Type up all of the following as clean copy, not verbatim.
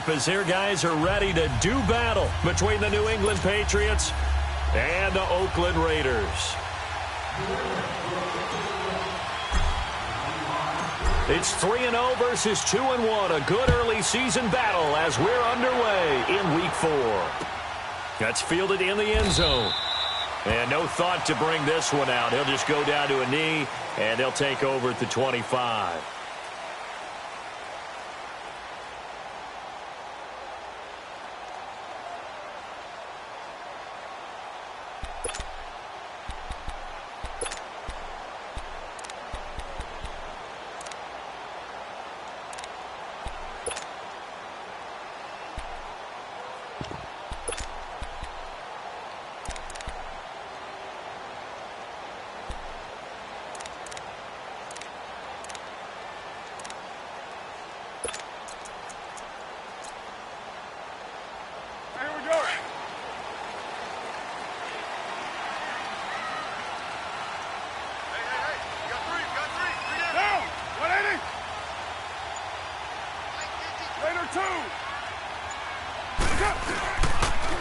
up as their guys are ready to do battle between the New England Patriots and the Oakland Raiders. It's 3-0 versus 2-1. A good early season battle as we're underway in Week 4. That's fielded in the end zone. And no thought to bring this one out. He'll just go down to a knee, and they'll take over at the 25.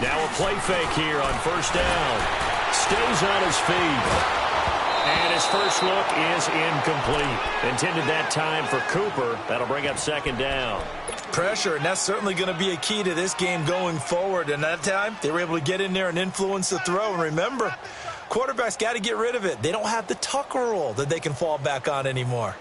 Now a play fake here on first down. Stays on his feet. And his first look is incomplete. Intended that time for Cooper. That'll bring up second down. Pressure, and that's certainly going to be a key to this game going forward. And that time, they were able to get in there and influence the throw. And remember, quarterbacks got to get rid of it. They don't have the Tucker rule that they can fall back on anymore.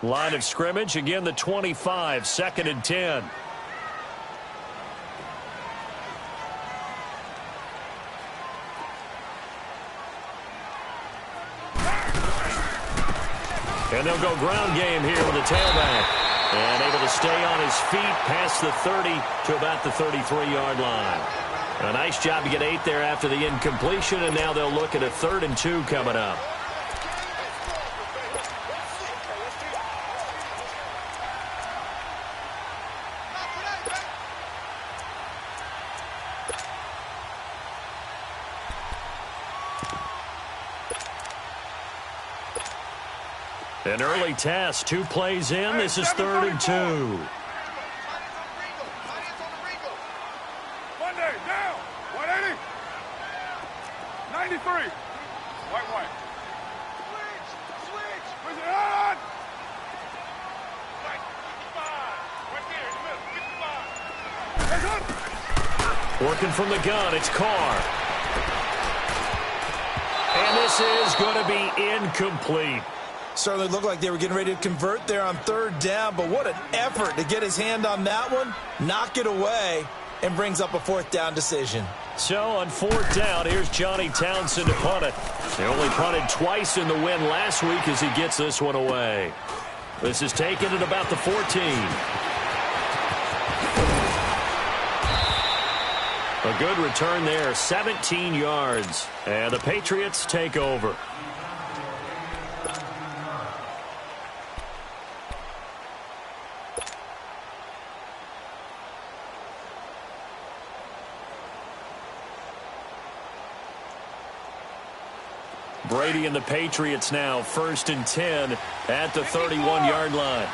Line of scrimmage, again the 25, 2nd and 10. And they'll go ground game here with the tailback. And able to stay on his feet past the 30 to about the 33-yard line. A nice job to get 8 there after the incompletion, and now they'll look at a 3rd and 2 coming up. An early test, 2 plays in. This is 3rd and 2. Monday, down. 180. 93. White. Switch. Push it on. Right there, 55. Working from the gun, it's Carr. And this is going to be incomplete. Certainly looked like they were getting ready to convert there on 3rd down, but what an effort to get his hand on that one, knock it away, and brings up a 4th down decision. So on 4th down, here's Johnny Townsend to punt it. They only punted twice in the win last week as he gets this one away. This is taken at about the 14. A good return there, 17 yards. And the Patriots take over. Brady and the Patriots now 1st and 10 at the 31-yard line.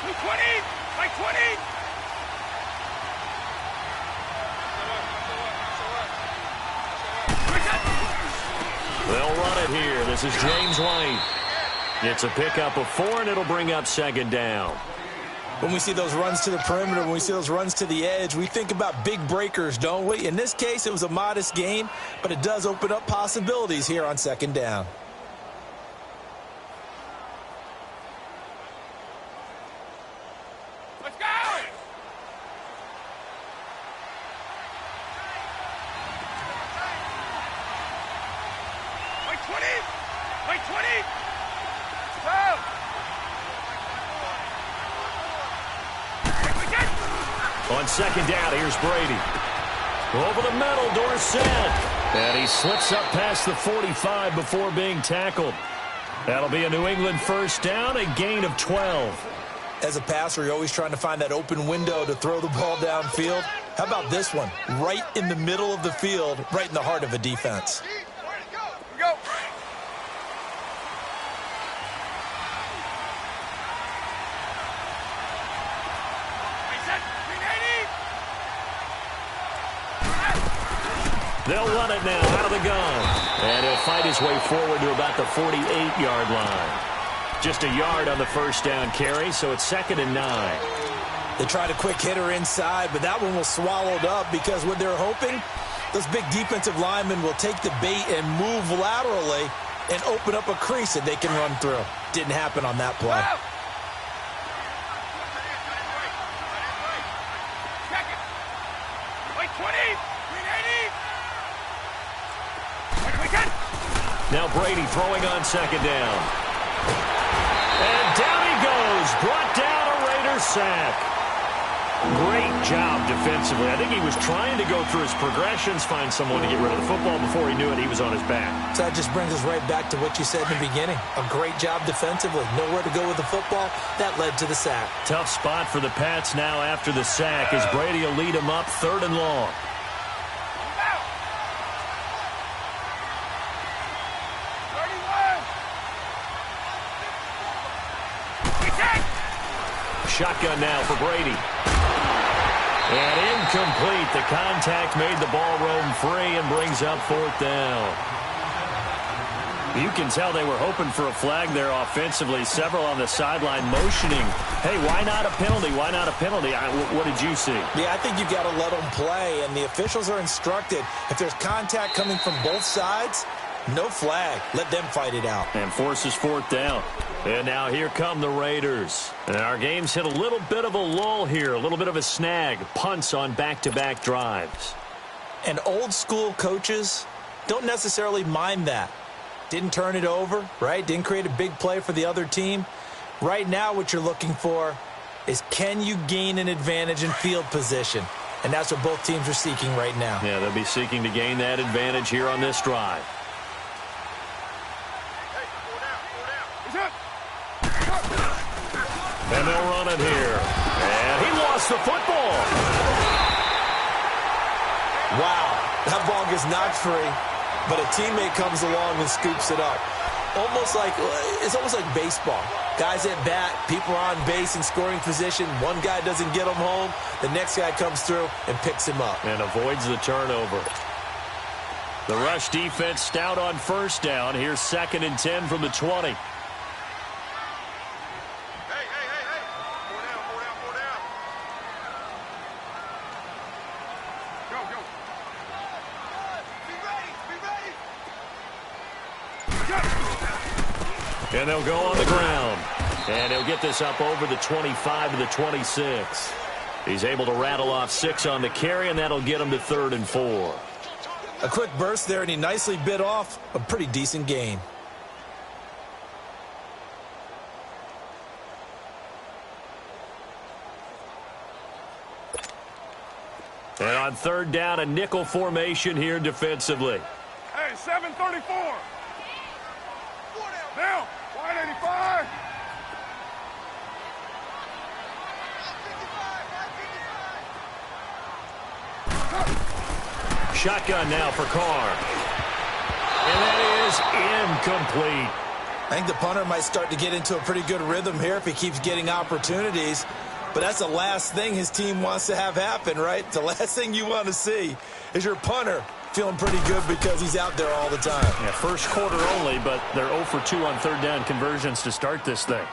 20, like 20. They'll run it here. This is James White. It's a pickup of 4, and it'll bring up 2nd down. When we see those runs to the perimeter, when we see those runs to the edge, we think about big breakers, don't we? In this case, it was a modest gain, but it does open up possibilities here on 2nd down. Let's go! Like 20! Like 20! Go! On 2nd down, here's Brady. Over the middle, Dorsett. And he slips up past the 45 before being tackled. That'll be a New England 1st down, a gain of 12. As a passer, you're always trying to find that open window to throw the ball downfield. How about this one? Right in the middle of the field, right in the heart of a defense. Go! They'll run it now out of the gun. And he'll fight his way forward to about the 48-yard line. Just a yard on the first down carry, so it's 2nd and 9. They tried a quick hitter inside, but that one was swallowed up because what they're hoping, those big defensive linemen will take the bait and move laterally and open up a crease that they can run through. Didn't happen on that play. Now Brady throwing on 2nd down. And down he goes. Brought down a Raiders sack. Great job defensively. I think he was trying to go through his progressions, find someone to get rid of the football. Before he knew it, he was on his back. So that just brings us right back to what you said in the beginning. A great job defensively. Nowhere to go with the football. That led to the sack. Tough spot for the Pats now after the sack as Brady will lead him up 3rd and long. Shotgun now for Brady. And incomplete. The contact made the ball roam free and brings up 4th down. You can tell they were hoping for a flag there offensively. Several on the sideline motioning. Hey, why not a penalty? Why not a penalty? What did you see? Yeah, I think you've got to let them play, and the officials are instructed. If there's contact coming from both sides, no flag. Let them fight it out. And forces 4th down. And now here come the Raiders. And our game's hit a little bit of a lull here, a little bit of a snag. Punts on back-to-back drives. And old-school coaches don't necessarily mind that. Didn't turn it over, right? Didn't create a big play for the other team. Right now what you're looking for is can you gain an advantage in field position? And that's what both teams are seeking right now. Yeah, they'll be seeking to gain that advantage here on this drive. And they'll run it here. And he lost the football. Wow, that ball gets knocked free, but a teammate comes along and scoops it up. It's almost like baseball. Guys at bat, people are on base in scoring position. One guy doesn't get him home. The next guy comes through and picks him up. And avoids the turnover. The rush defense stout on 1st down. Here's 2nd and 10 from the 20. And they'll go on the ground. And he'll get this up over the 25 to the 26. He's able to rattle off 6 on the carry, and that'll get him to 3rd and 4. A quick burst there, and he nicely bit off a pretty decent gain. And on 3rd down, a nickel formation here defensively. Hey, 734. Down. 185. Shotgun now for Carr. And that is incomplete. I think the punter might start to get into a pretty good rhythm here if he keeps getting opportunities. But that's the last thing his team wants to have happen, right? The last thing you want to see is your punter feeling pretty good because he's out there all the time. Yeah, first quarter only, but they're 0 for 2 on 3rd down conversions to start this thing.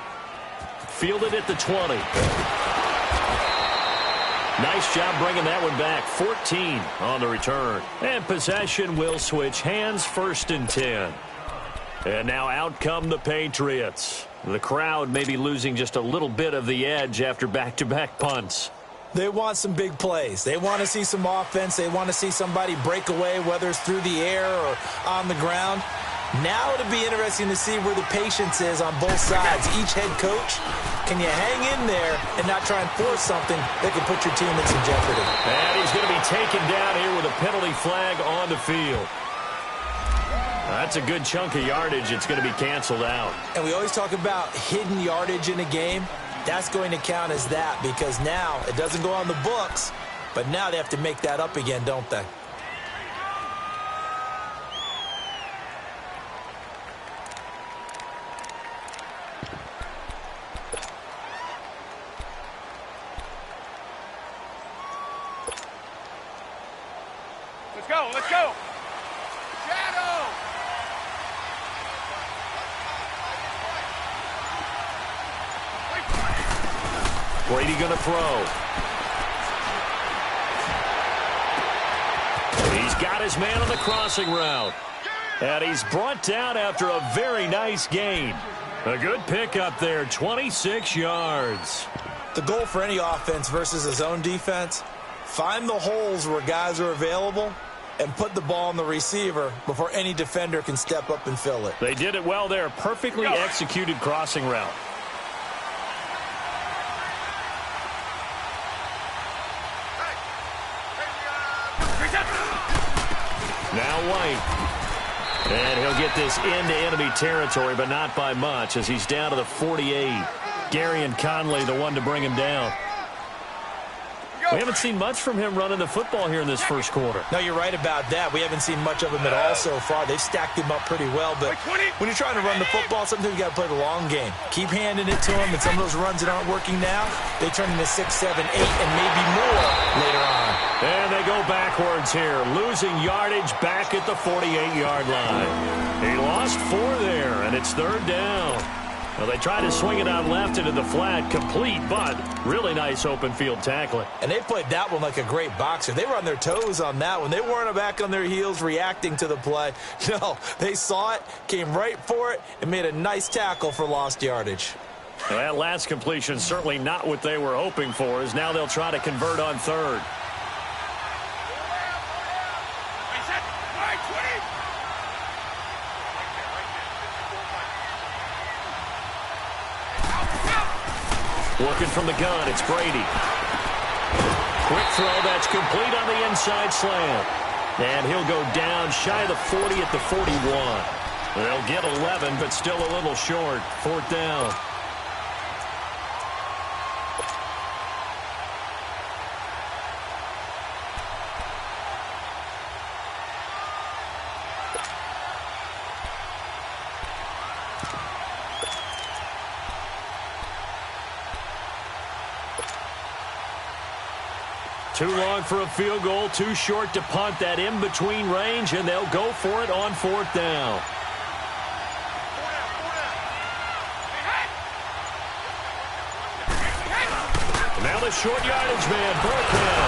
Fielded at the 20. Nice job bringing that one back. 14 on the return. And possession will switch hands, 1st and 10. And now out come the Patriots. The crowd may be losing just a little bit of the edge after back-to-back punts. They want some big plays. They want to see some offense. They want to see somebody break away, whether it's through the air or on the ground. Now it'll be interesting to see where the patience is on both sides. Each head coach, can you hang in there and not try and force something that can put your team in some jeopardy? And he's going to be taken down here with a penalty flag on the field. That's a good chunk of yardage. It's going to be canceled out. And we always talk about hidden yardage in a game. That's going to count as that because now it doesn't go on the books, but now they have to make that up again, don't they? Let's go, let's go. Brady going to throw. He's got his man on the crossing route. And he's brought down after a very nice gain. A good pickup there, 26 yards. The goal for any offense versus a zone defense, find the holes where guys are available and put the ball on the receiver before any defender can step up and fill it. They did it well there. Perfectly executed crossing route. Now White. And he'll get this into enemy territory, but not by much as he's down to the 48. Gary and Conley, the one to bring him down. We haven't seen much from him running the football here in this first quarter. No, you're right about that. We haven't seen much of him at all so far. They've stacked him up pretty well, but when you're trying to run the football, sometimes you got to play the long game. Keep handing it to him, and some of those runs that aren't working now, they turn into 6, 7, 8, and maybe more later on. And they go backwards here, losing yardage back at the 48-yard line. He lost 4 there, and it's third down. Well, they try to swing it out left into the flat, complete, but really nice open field tackling. And they played that one like a great boxer. They were on their toes on that one. They weren't back on their heels reacting to the play. No, they saw it, came right for it, and made a nice tackle for lost yardage. Well, that last completion certainly not what they were hoping for, as now they'll try to convert on third. Working from the gun, it's Brady. Quick throw, that's complete on the inside slant. And he'll go down shy of the 40 at the 41. They'll get 11, but still a little short. Fourth down. Too long for a field goal, too short to punt that in-between range, and they'll go for it on fourth down. Now the short yardage man, Burkhead.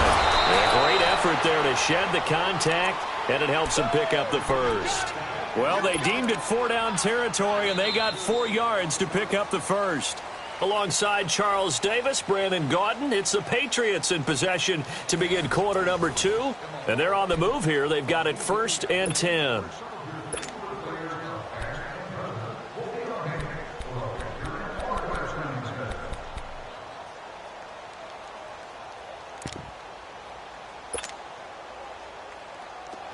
A great effort there to shed the contact, and it helps him pick up the first. Well, they deemed it 4-down territory, and they got 4 yards to pick up the first. Alongside Charles Davis, Brandon Gaudin, it's the Patriots in possession to begin quarter number 2. And they're on the move here. They've got it 1st and 10.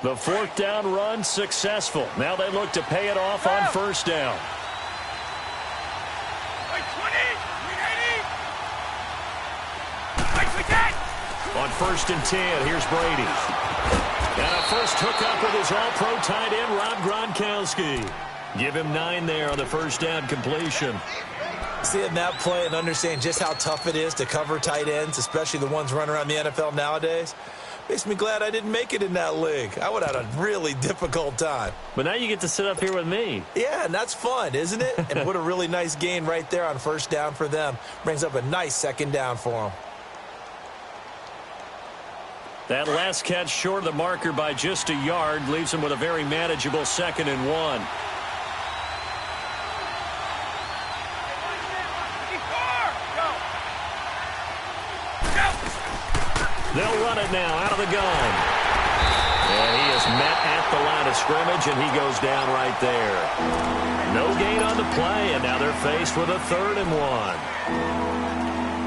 The 4th down run successful. Now they look to pay it off on 1st down. On 1st and 10, here's Brady. And a first hookup with his all-pro tight end, Rob Gronkowski. Give him 9 there on the 1st down completion. Seeing that play and understanding just how tough it is to cover tight ends, especially the ones running around the NFL nowadays, makes me glad I didn't make it in that league. I would have had a really difficult time. But now you get to sit up here with me. Yeah, and that's fun, isn't it? And what a really nice gain right there on 1st down for them. Brings up a nice 2nd down for them. That last catch short of the marker by just a yard leaves him with a very manageable 2nd and 1. They'll run it now out of the gun. And he is met at the line of scrimmage, and he goes down right there. No gain on the play, and now they're faced with a 3rd and 1.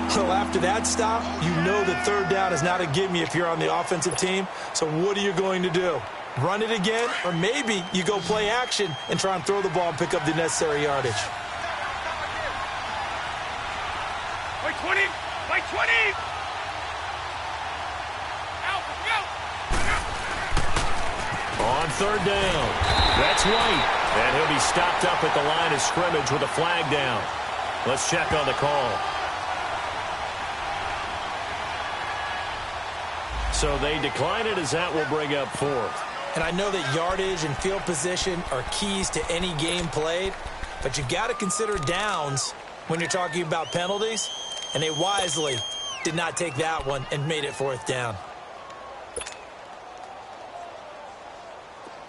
So after that stop, you know that 3rd down is not a gimme if you're on the offensive team. So what are you going to do? Run it again? Or maybe you go play action and try and throw the ball and pick up the necessary yardage. By 20! By 20! Out! Go! On 3rd down, that's White. And he'll be stopped up at the line of scrimmage with a flag down. Let's check on the call. So they decline it as that will bring up 4th. And I know that yardage and field position are keys to any game played, but you got to consider downs when you're talking about penalties. and they wisely did not take that one and made it 4th down.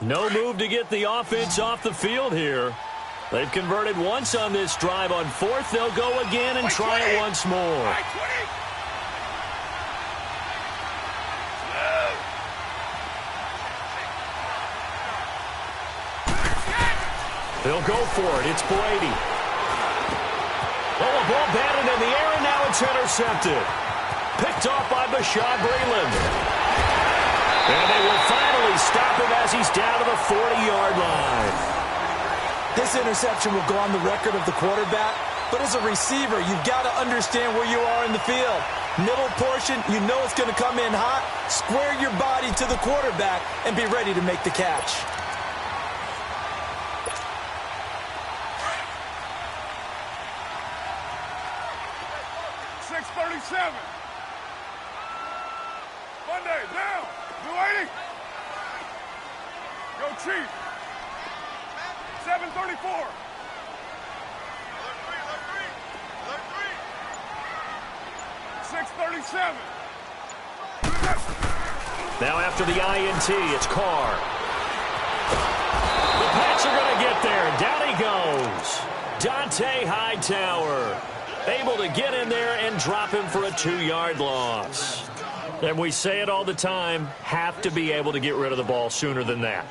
No move to get the offense off the field here. They've converted once on this drive. On 4th, they'll go again and try it once more. They'll go for it. It's Brady. Oh, a ball batted in the air, and now it's intercepted. Picked off by Bashaud Breeland. And they will finally stop him as he's down to the 40-yard line. This interception will go on the record of the quarterback, but as a receiver, you've got to understand where you are in the field. Middle portion, you know it's going to come in hot. Square your body to the quarterback and be ready to make the catch. Monday, down. Blue 80. Go Chief. 734. Alert 3. 637. Now after the INT, it's Carr. The Pats are going to get there. Down he goes. Dante Hightower able to get in there and drop him for a 2-yard loss. And we say it all the time, have to be able to get rid of the ball sooner than that.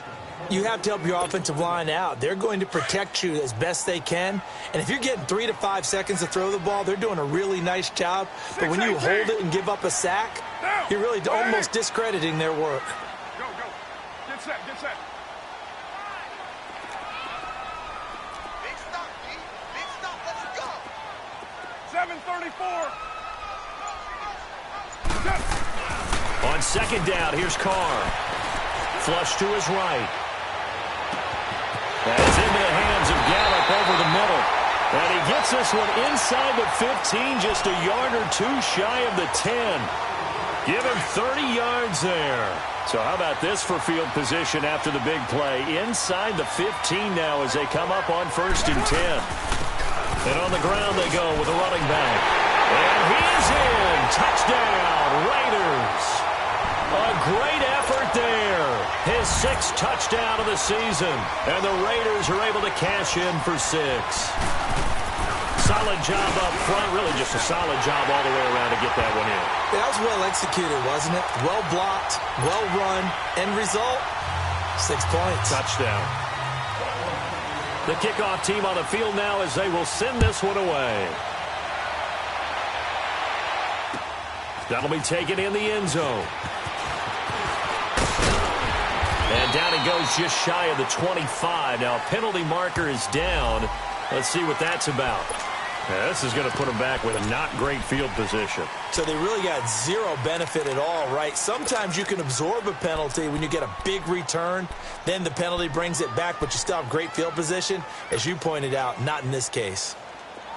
You have to help your offensive line out. They're going to protect you as best they can. And if you're getting 3 to 5 seconds to throw the ball, they're doing a really nice job. But when you hold it and give up a sack, you're really almost discrediting their work. Go, go. Get set, get set. Big stop, G. Big stop, let's go. 734. On 2nd down, here's Carr. Flush to his right. That's into the hands of Gallup over the middle. And he gets this one inside the 15, just a yard or 2 shy of the 10. Give him 30 yards there. So how about this for field position after the big play? Inside the 15 now as they come up on 1st and 10. And on the ground they go with a running back. And he's in. Touchdown, Raiders. A great effort there. His 6th touchdown of the season. And the Raiders are able to cash in for 6. Solid job up front. Really just a solid job all the way around to get that one in. That was well executed, wasn't it? Well blocked, well run. End result, 6 points. Touchdown. The kickoff team on the field now as they will send this one away. That'll be taken in the end zone. And down he goes just shy of the 25. Now a penalty marker is down. Let's see what that's about. Yeah, this is going to put him back with a not great field position. So they really got zero benefit at all, right? Sometimes you can absorb a penalty when you get a big return. Then the penalty brings it back, but you still have great field position. As you pointed out, not in this case.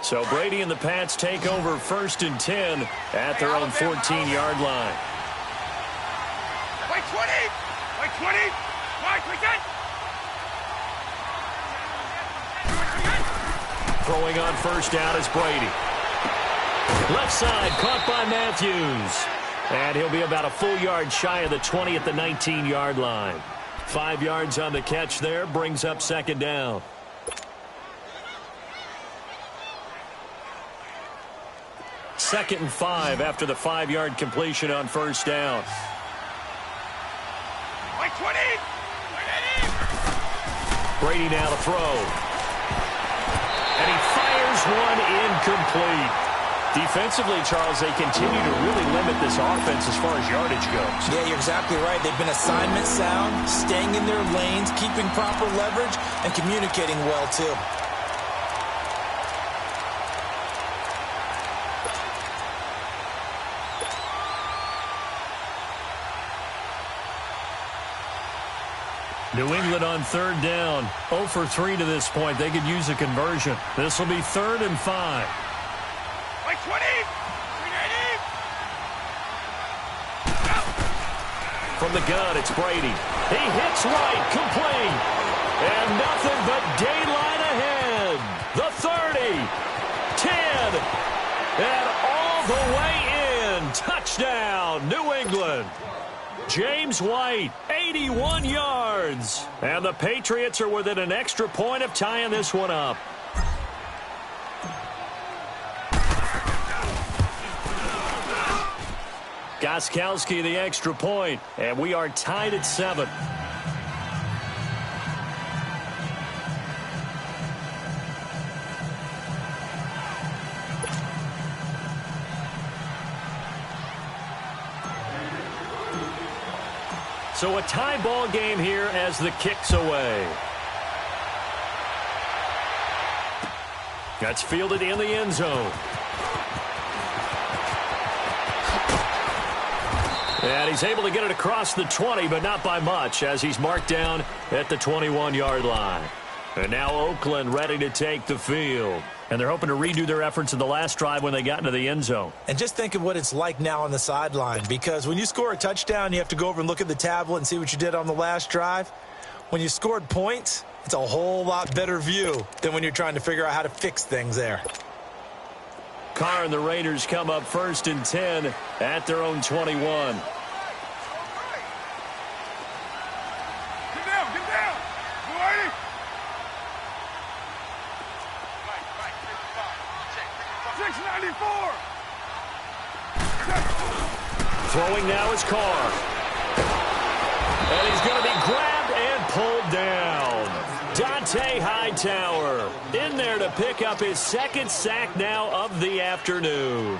So Brady and the Pats take over 1st and 10 at their own 14-yard line. Wait 20. Wait 20. Right, we get. Throwing on 1st down is Brady. Left side, caught by Matthews. And he'll be about a full yard shy of the 20 at the 19-yard line. 5 yards on the catch there, brings up 2nd down. Second and 5 after the 5-yard completion on 1st down. Wait 20. Brady now to throw. And he fires one incomplete. Defensively, Charles, they continue to really limit this offense as far as yardage goes. Yeah, you're exactly right. They've been assignment sound, staying in their lanes, keeping proper leverage, and communicating well, too. New England on 3rd down. 0 for 3 to this point. They could use a conversion. This will be 3rd and 5. Wait 20. From the gun, it's Brady. He hits right, complete. And nothing but daylight ahead. The 30, 10, and all reception. James White, 81 yards. And the Patriots are within an extra point of tying this one up. Gostkowski the extra point, and we are tied at 7. So a tie ball game here as the kick's away. That's fielded in the end zone. And he's able to get it across the 20, but not by much, as he's marked down at the 21-yard line. And now Oakland ready to take the field. And they're hoping to redo their efforts in the last drive when they got into the end zone. And just think of what it's like now on the sideline, because when you score a touchdown, you have to go over and look at the tablet and see what you did on the last drive. When you scored points, it's a whole lot better view than when you're trying to figure out how to fix things there. Carr and the Raiders come up 1st and 10 at their own 21. Get down, get down. 694. Throwing now is Carr. And he's going to be grabbed and pulled down. Dante Hightower in there to pick up his 2nd sack now of the afternoon.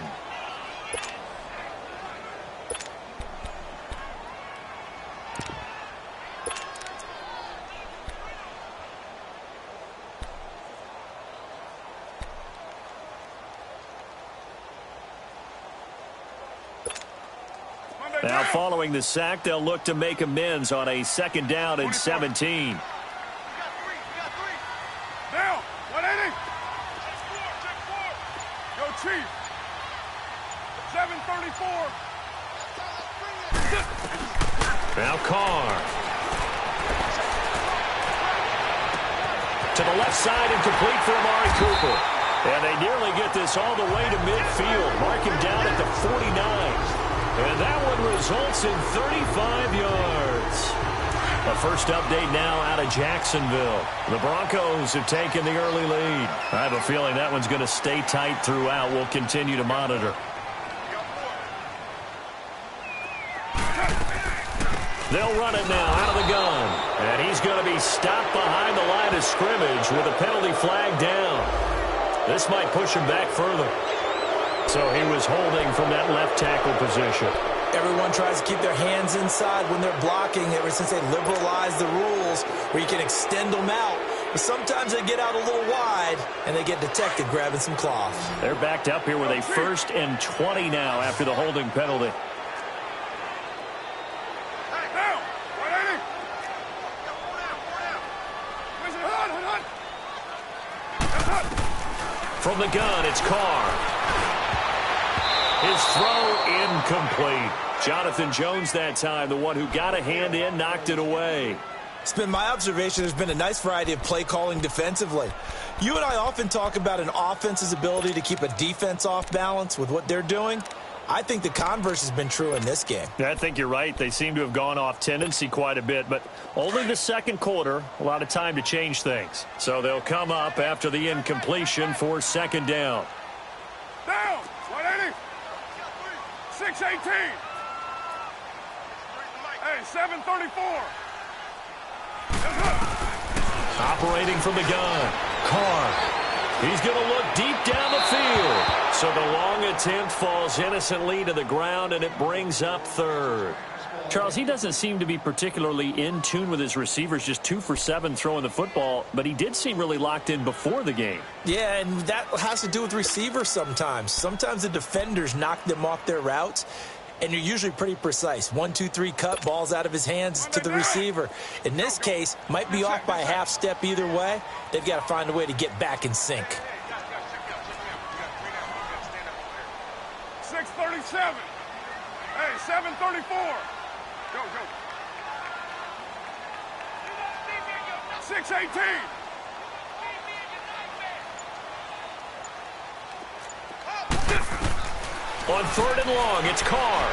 Now following the sack, they'll look to make amends on a 2nd down and 17. Down, 180. Go Chief. 734. Now Carr. To the left side and complete for Amari Cooper. And they nearly get this all the way to midfield. Mark him down at the 49. And that one results in 35 yards. A first update now out of Jacksonville. The Broncos have taken the early lead. I have a feeling that one's going to stay tight throughout. We'll continue to monitor. They'll run it now out of the gun. And he's going to be stopped behind the line of scrimmage with a penalty flag down. This might push him back further. So he was holding from that left tackle position. Everyone tries to keep their hands inside when they're blocking ever since they liberalized the rules where you can extend them out. But sometimes they get out a little wide and they get detected grabbing some cloth. They're backed up here with a 1st and 20 now after the holding penalty. Down, 180. From the gun, it's Carr. His throw incomplete. Jonathan Jones that time, the one who got a hand in, knocked it away. It's been my observation there's been a nice variety of play calling defensively. You and I often talk about an offense's ability to keep a defense off balance with what they're doing. I think the converse has been true in this game. I think you're right. They seem to have gone off tendency quite a bit, but only the 2nd quarter, a lot of time to change things. So they'll come up after the incompletion for 2nd down. Down, 180. 618. Hey, 734. Operating from the gun, Carr. He's going to look deep down the field. So the long attempt falls innocently to the ground, and it brings up 3rd. Charles, he doesn't seem to be particularly in tune with his receivers, just 2 for 7 throwing the football, but he did seem really locked in before the game. Yeah, and that has to do with receivers sometimes. Sometimes the defenders knock them off their routes, and you're usually pretty precise. 1, 2, 3 cut, balls out of his hands to the receiver. In this case, might be off by a half step either way. They've got to find a way to get back in sync. 637. Hey, 734. Go. 618. On 3rd and long, it's Carr.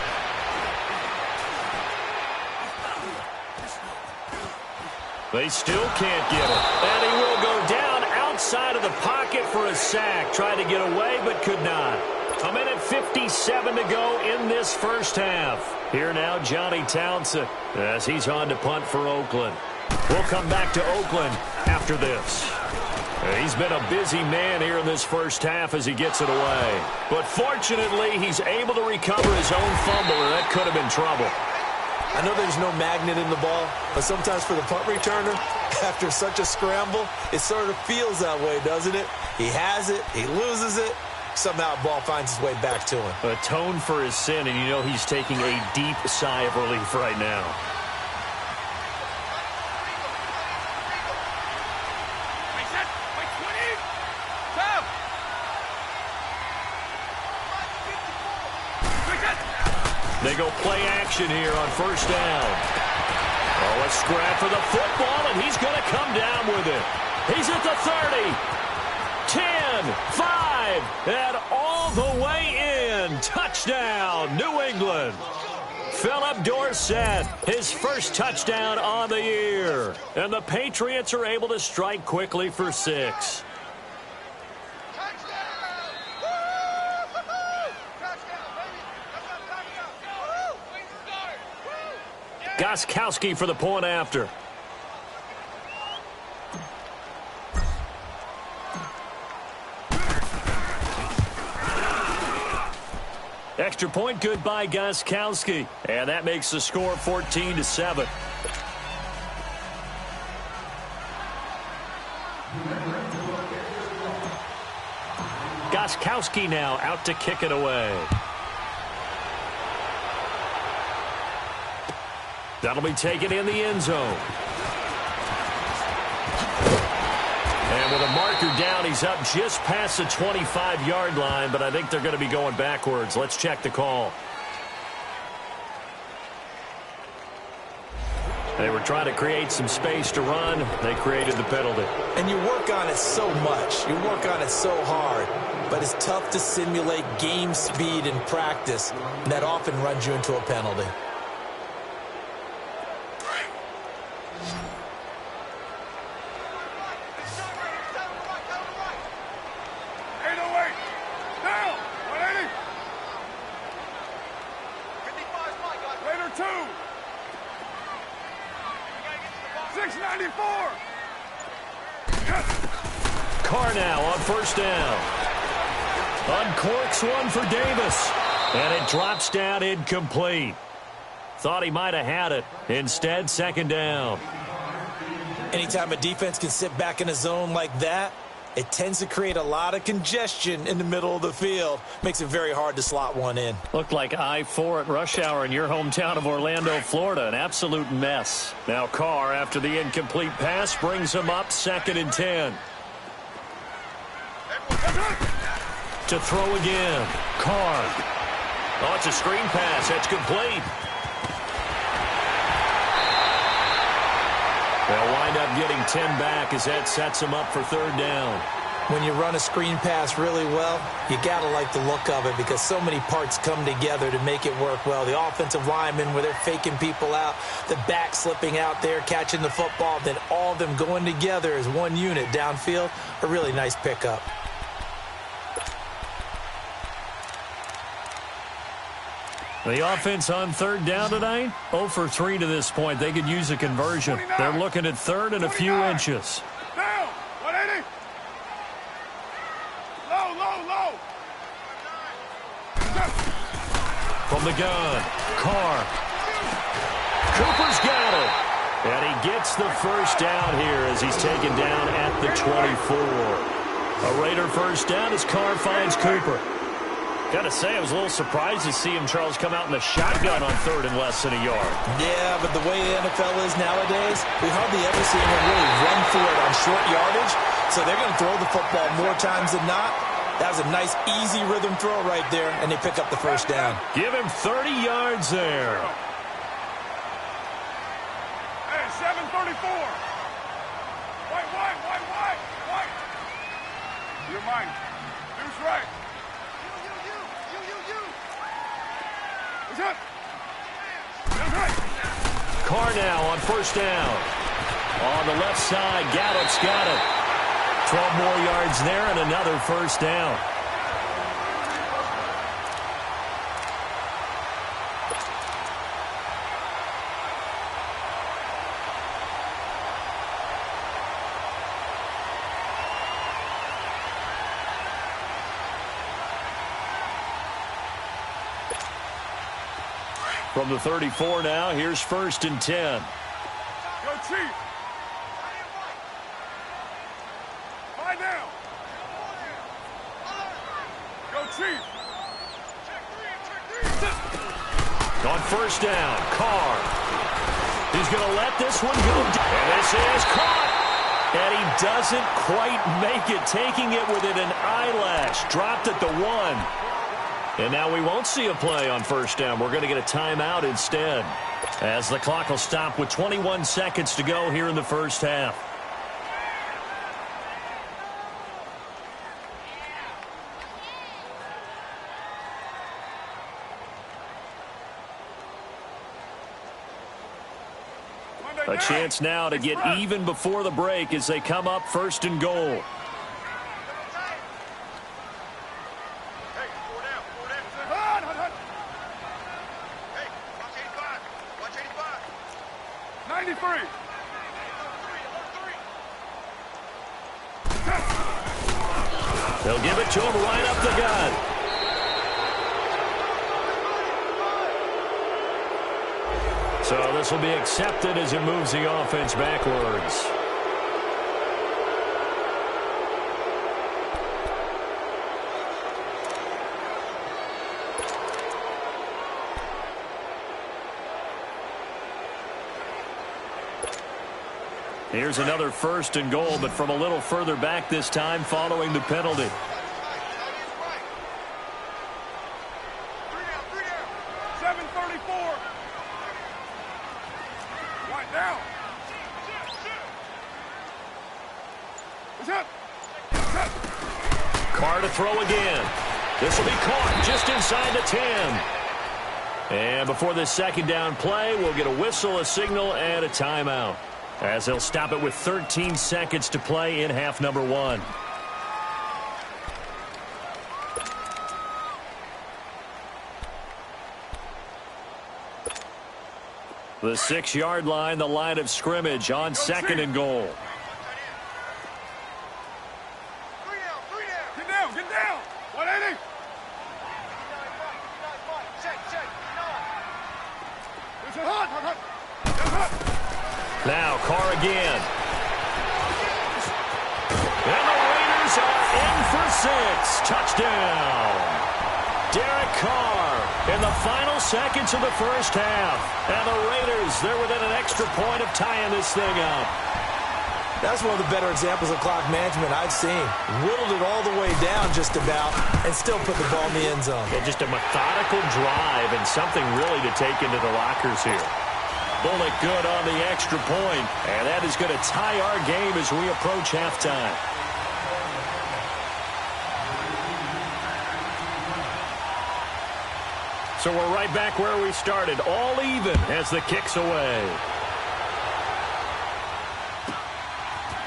They still can't get it. And he will go down outside of the pocket for a sack. Tried to get away, but could not. A minute 57 to go in this first half. Here now, Johnny Townsend, as he's on to punt for Oakland. We'll come back to Oakland after this. He's been a busy man here in this first half as he gets it away. But fortunately, he's able to recover his own fumble, or that could have been trouble. I know there's no magnet in the ball, but sometimes for the punt returner, after such a scramble, it sort of feels that way, doesn't it? He has it, he loses it, somehow the ball finds its way back to him. Atone for his sin, and you know he's taking a deep sigh of relief right now. They go play action here on first down. Oh, a scrap for the football, and he's going to come down with it. He's at the 30, 10, 5, and all the way in. Touchdown, New England. Philip Dorsett, his first touchdown on the year. And the Patriots are able to strike quickly for 6. Gostkowski for the point after. Extra point good by Gostkowski. And that makes the score 14-7. Gostkowski now out to kick it away. That'll be taken in the end zone. And with a marker down, he's up just past the 25-yard line, but I think they're going to be going backwards. Let's check the call. They were trying to create some space to run. They created the penalty. And you work on it so much. You work on it so hard. But it's tough to simulate game speed in practice. And that often runs you into a penalty. Carr now on first down. Uncorks one for Davis. And it drops down incomplete. Thought he might have had it. Instead, second down. Anytime a defense can sit back in a zone like that, it tends to create a lot of congestion in the middle of the field. Makes it very hard to slot one in. Looked like I-4 at rush hour in your hometown of Orlando, Florida. An absolute mess. Now Carr, after the incomplete pass, brings him up 2nd and 10. To throw again. Carr. Oh, it's a screen pass. That's complete. They'll wind up getting 10 back as that sets him up for 3rd down. When you run a screen pass really well, you got to like the look of it because so many parts come together to make it work well. The offensive linemen, where they're faking people out, the back slipping out there, catching the football, then all of them going together as one unit downfield, a really nice pickup. The offense on 3rd down tonight, 0 for 3 to this point. They could use a conversion. 29. They're looking at 3rd and a few inches. Down, 180. Low. From the gun, Carr. Cooper's got it. And he gets the first down here as he's taken down at the 24. A Raider first down as Carr finds Cooper. Got to say, I was a little surprised to see him, Charles, come out in the shotgun on 3rd and less than a yard. Yeah, but the way the NFL is nowadays, we hardly ever see him really run for it on short yardage. So they're going to throw the football more times than not. That was a nice, easy rhythm throw right there, and they pick up the first down. Give him 30 yards there. Hey, 7:34. White. You're mine. Deuce right. Carr now on first down. On the left side, Gallup's got it. 12 more yards there and another first down. From the 34 now, here's 1st and 10. Go Chief. 5 down. Go Chief. On 1st down, Carr. He's going to let this one go. And this is caught. And he doesn't quite make it, taking it within an eyelash. Dropped at the 1. And now we won't see a play on 1st down. We're going to get a timeout instead, as the clock will stop with 21 seconds to go here in the first half. A chance now to get even before the break as they come up 1st and goal. They'll give it to him right up the gut. So this will be accepted as it moves the offense backwards. Here's another 1st and goal, but from a little further back this time following the penalty. 3 down. 7:34. Right down. Carr to throw again. This will be caught just inside the 10. And before this 2nd down play, we'll get a whistle, a signal, and a timeout, as they'll stop it with 13 seconds to play in half number 1. The 6-yard line, the line of scrimmage on 2nd and goal. 3 down. Get down. 180. Now Carr again. And the Raiders are in for 6. Touchdown. Derek Carr in the final seconds of the first half. And the Raiders, they're within an extra point of tying this thing up. That's one of the better examples of clock management I've seen. Whittled it all the way down just about and still put the ball in the end zone. Yeah, just a methodical drive and something really to take into the lockers here. Bullock good on the extra point, and that is going to tie our game as we approach halftime. So we're right back where we started, all even as the kick's away.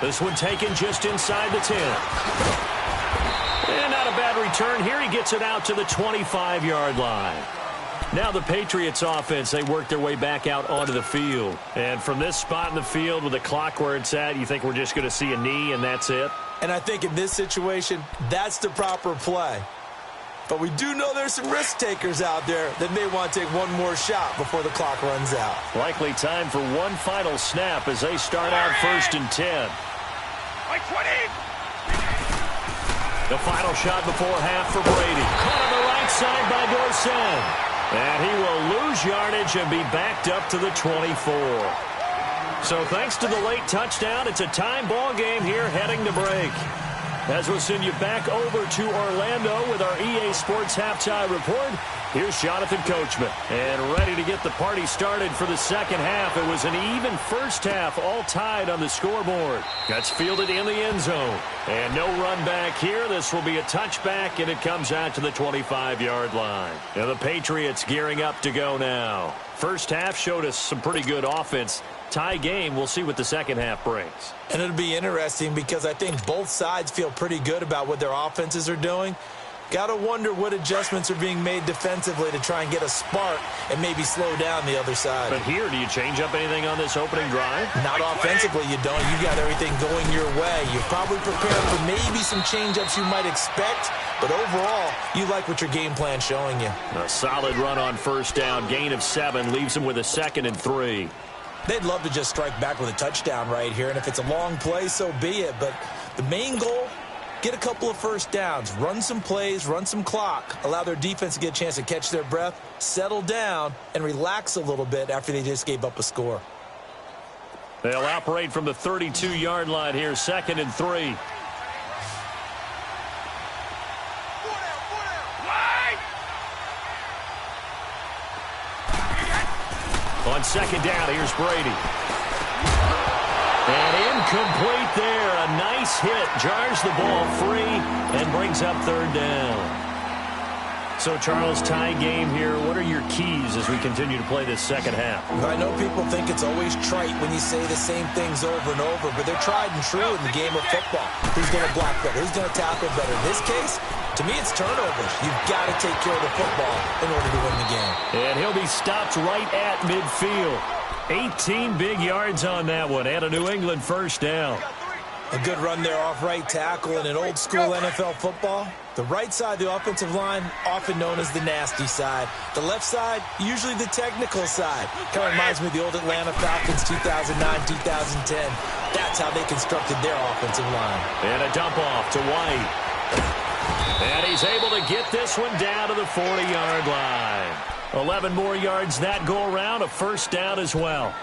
This one taken just inside the 10. And not a bad return here. He gets it out to the 25-yard line. Now the Patriots offense, they work their way back out onto the field. And from this spot in the field with the clock where it's at, you think we're just going to see a knee and that's it? And I think in this situation, that's the proper play. But we do know there's some risk takers out there that may want to take one more shot before the clock runs out. Likely time for one final snap as they start out 1st and 10. Like 20. The final shot before half for Brady. Caught on the right side by Dorsett. And he will lose yardage and be backed up to the 24. So thanks to the late touchdown, it's a time ball game here heading to break. As we'll send you back over to Orlando with our EA Sports Halftime Report, here's Jonathan Coachman. And ready to get the party started for the second half. It was an even first half, all tied on the scoreboard. That's fielded in the end zone. And no run back here. This will be a touchback, and it comes out to the 25-yard line. And the Patriots gearing up to go now. First half showed us some pretty good offense. tie game. We'll see what the second half brings. And it'll be interesting because I think both sides feel pretty good about what their offenses are doing. Got to wonder what adjustments are being made defensively to try and get a spark and maybe slow down the other side. But here, do you change up anything on this opening drive? Not offensively, you don't. You got everything going your way. You're probably prepared for maybe some change-ups you might expect, but overall, you like what your game plan's showing you. A solid run on first down. Gain of 7 leaves them with a 2nd and 3. They'd love to just strike back with a touchdown right here, and if it's a long play, so be it. But the main goal, get a couple of first downs, run some plays, run some clock, allow their defense to get a chance to catch their breath, settle down, and relax a little bit after they just gave up a score. They'll operate from the 32-yard line here, 2nd and 3. On 2nd down, here's Brady. And incomplete there. A nice hit. Jars the ball free and brings up 3rd down. So, Charles, tie game here. What are your keys as we continue to play this second half? I know people think it's always trite when you say the same things over and over, but they're tried and true in the game of football. Who's going to block better? Who's going to tackle better? In this case, to me, it's turnovers. You've got to take care of the football in order to win the game. And he'll be stopped right at midfield. 18 big yards on that one, and a New England first down. A good run there off right tackle in an old-school NFL football. The right side of the offensive line, often known as the nasty side. The left side, usually the technical side. Kind of reminds me of the old Atlanta Falcons 2009-2010. That's how they constructed their offensive line. And a dump off to White. And he's able to get this one down to the 40-yard line. 11 more yards that go around, a first down as well.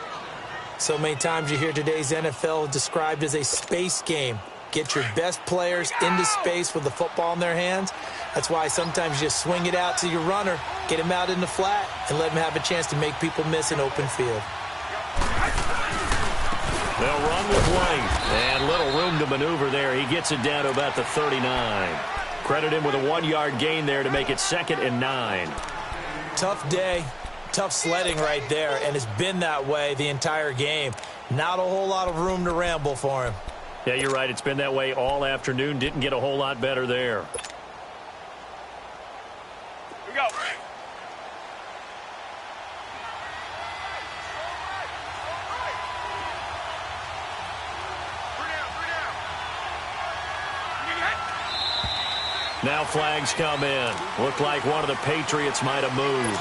So many times you hear today's NFL described as a space game. Get your best players into space with the football in their hands. That's why sometimes you just swing it out to your runner, get him out in the flat, and let him have a chance to make people miss an open field. They'll run with White. And little room to maneuver there. He gets it down to about the 39. Credit him with a 1-yard gain there to make it 2nd and 9. Tough day. Tough sledding right there, and it's been that way the entire game. Not a whole lot of room to ramble for him. Yeah, you're right. It's been that way all afternoon. Didn't get a whole lot better there. Here we go. Now flags come in. Looked like one of the Patriots might have moved.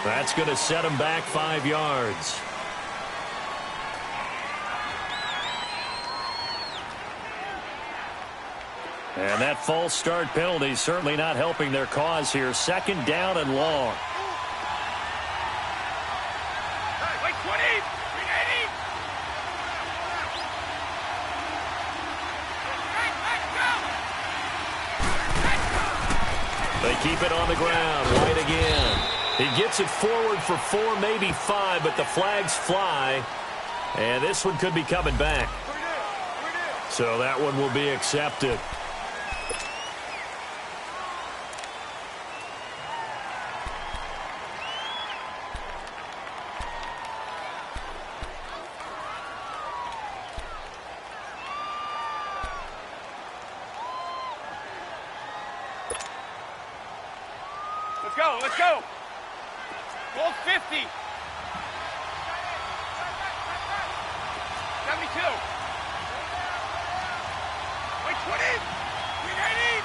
That's going to set them back 5 yards. And that false start penalty certainly not helping their cause here. 2nd down and long. Wait, 20, 380. They keep it on the ground. White again. He gets it forward for 4, maybe 5, but the flags fly. And this one could be coming back. So that one will be accepted. Let's go, let's go. Goal 50. 72. Wait, 20. 380.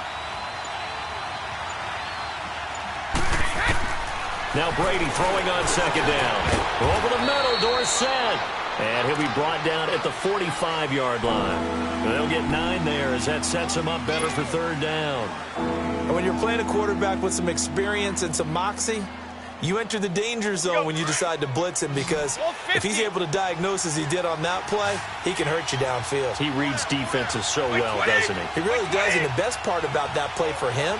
Now Brady throwing on 2nd down. Over the middle, Dorsett. And he'll be brought down at the 45-yard line. And they'll get 9 there as that sets him up better for 3rd down. And when you're playing a quarterback with some experience and some moxie, you enter the danger zone when you decide to blitz him, because if he's able to diagnose as he did on that play, he can hurt you downfield. He reads defenses so well, doesn't he? He really does, and the best part about that play for him,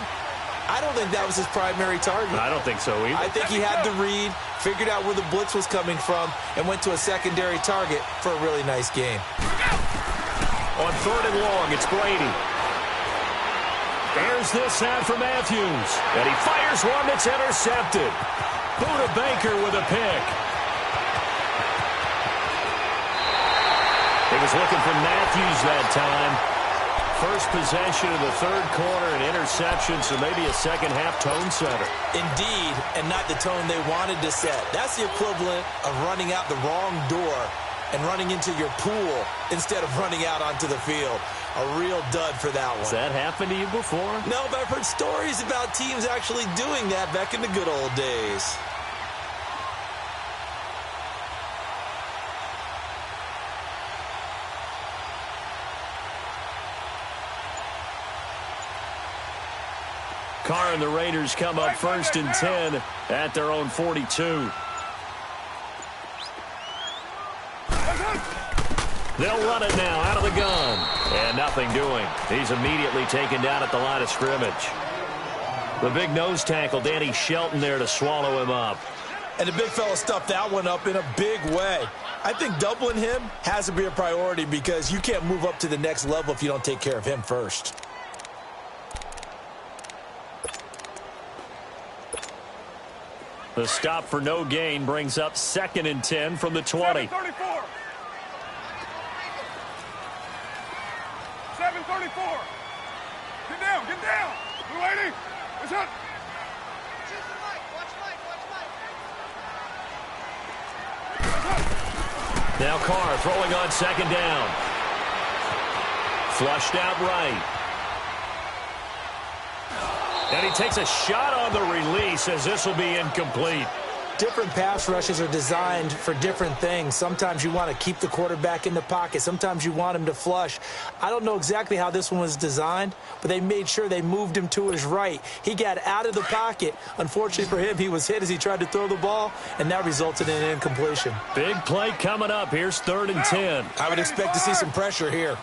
I don't think that was his primary target. I don't think so either. I think he had the read, figured out where the blitz was coming from, and went to a secondary target for a really nice game. On 3rd and long, it's Brady. There's this out for Matthews. And he fires one that's intercepted. Buda Baker with a pick. was looking for Matthews that time. First possession of the third quarter, an interception, so maybe a second-half tone setter. Indeed, and not the tone they wanted to set. That's the equivalent of running out the wrong door and running into your pool instead of running out onto the field. A real dud for that one. Has that happened to you before? No, but I've heard stories about teams actually doing that back in the good old days. Carr and the Raiders come up 1st and 10 at their own 42. They'll run it now out of the gun. And nothing doing. He's immediately taken down at the line of scrimmage. The big nose tackle, Danny Shelton, there to swallow him up. And the big fella stuffed that one up in a big way. I think doubling him has to be a priority because you can't move up to the next level if you don't take care of him first. The stop for no gain brings up 2nd and 10 from the 20. 7:34. 7:34. Get down, get down. Blue lady, it's up. Now Carr throwing on 2nd down. Flushed out right. And he takes a shot on the release as this will be incomplete. Different pass rushes are designed for different things. Sometimes you want to keep the quarterback in the pocket. Sometimes you want him to flush. I don't know exactly how this one was designed, but they made sure they moved him to his right. He got out of the pocket. Unfortunately for him, he was hit as he tried to throw the ball, and that resulted in an incompletion. Big play coming up. Here's 3rd and 10. I would expect to see some pressure here.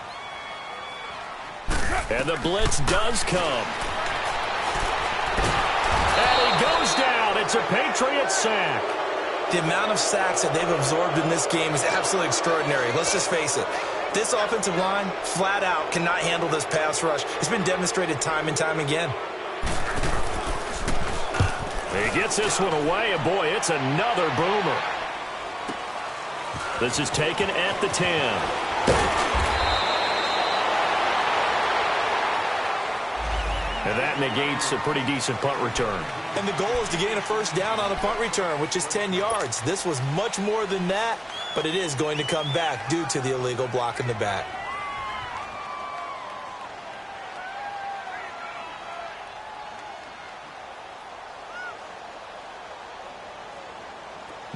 And the blitz does come. And he goes down. It's a Patriot sack. The amount of sacks that they've absorbed in this game is absolutely extraordinary. Let's just face it. This offensive line, flat out, cannot handle this pass rush. It's been demonstrated time and time again. He gets this one away, and boy, it's another boomer. This is taken at the 10. And that negates a pretty decent punt return. And the goal is to gain a first down on a punt return, which is 10 yards. This was much more than that, but it is going to come back due to the illegal block in the back.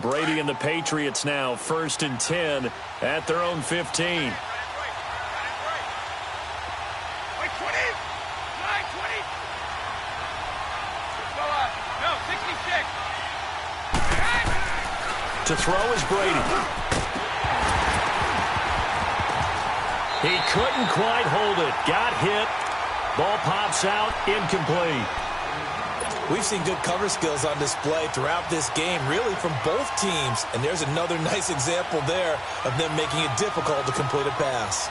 Brady and the Patriots now 1st and 10 at their own 15. To throw is Brady. He couldn't quite hold it. Got hit. Ball pops out. Incomplete. We've seen good cover skills on display throughout this game, really from both teams. And there's another nice example there of them making it difficult to complete a pass.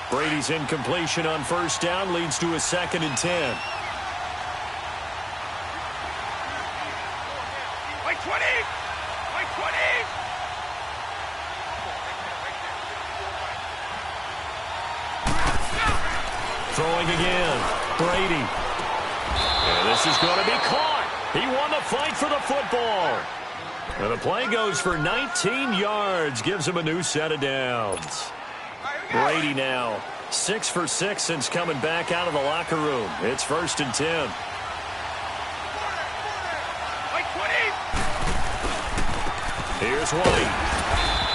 Brady's incompletion on 1st down leads to a 2nd and 10. Throwing again. Brady. And this is going to be caught. He won the fight for the football. And the play goes for 19 yards. Gives him a new set of downs. Brady now 6 for 6 since coming back out of the locker room. It's 1st and 10. Here's White.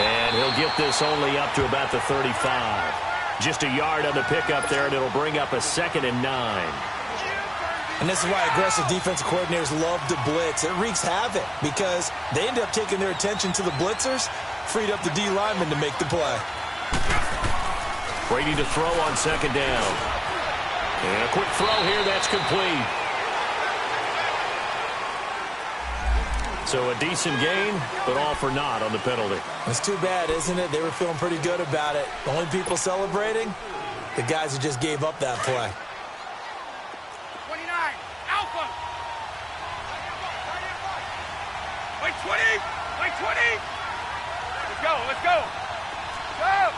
And he'll get this only up to about the 35. Just a yard on the pickup there, and it'll bring up a 2nd and 9. And this is why aggressive defensive coordinators love to blitz. It wreaks havoc because they end up taking their attention to the blitzers, freed up the D lineman to make the play. Brady to throw on 2nd down. And a quick throw here, that's complete. So a decent gain, but all for naught on the penalty. It's too bad, isn't it? They were feeling pretty good about it. The only people celebrating, the guys who just gave up that play. 29, Alpha. Wait, 20, wait, 20. Let's go, let's go. Go.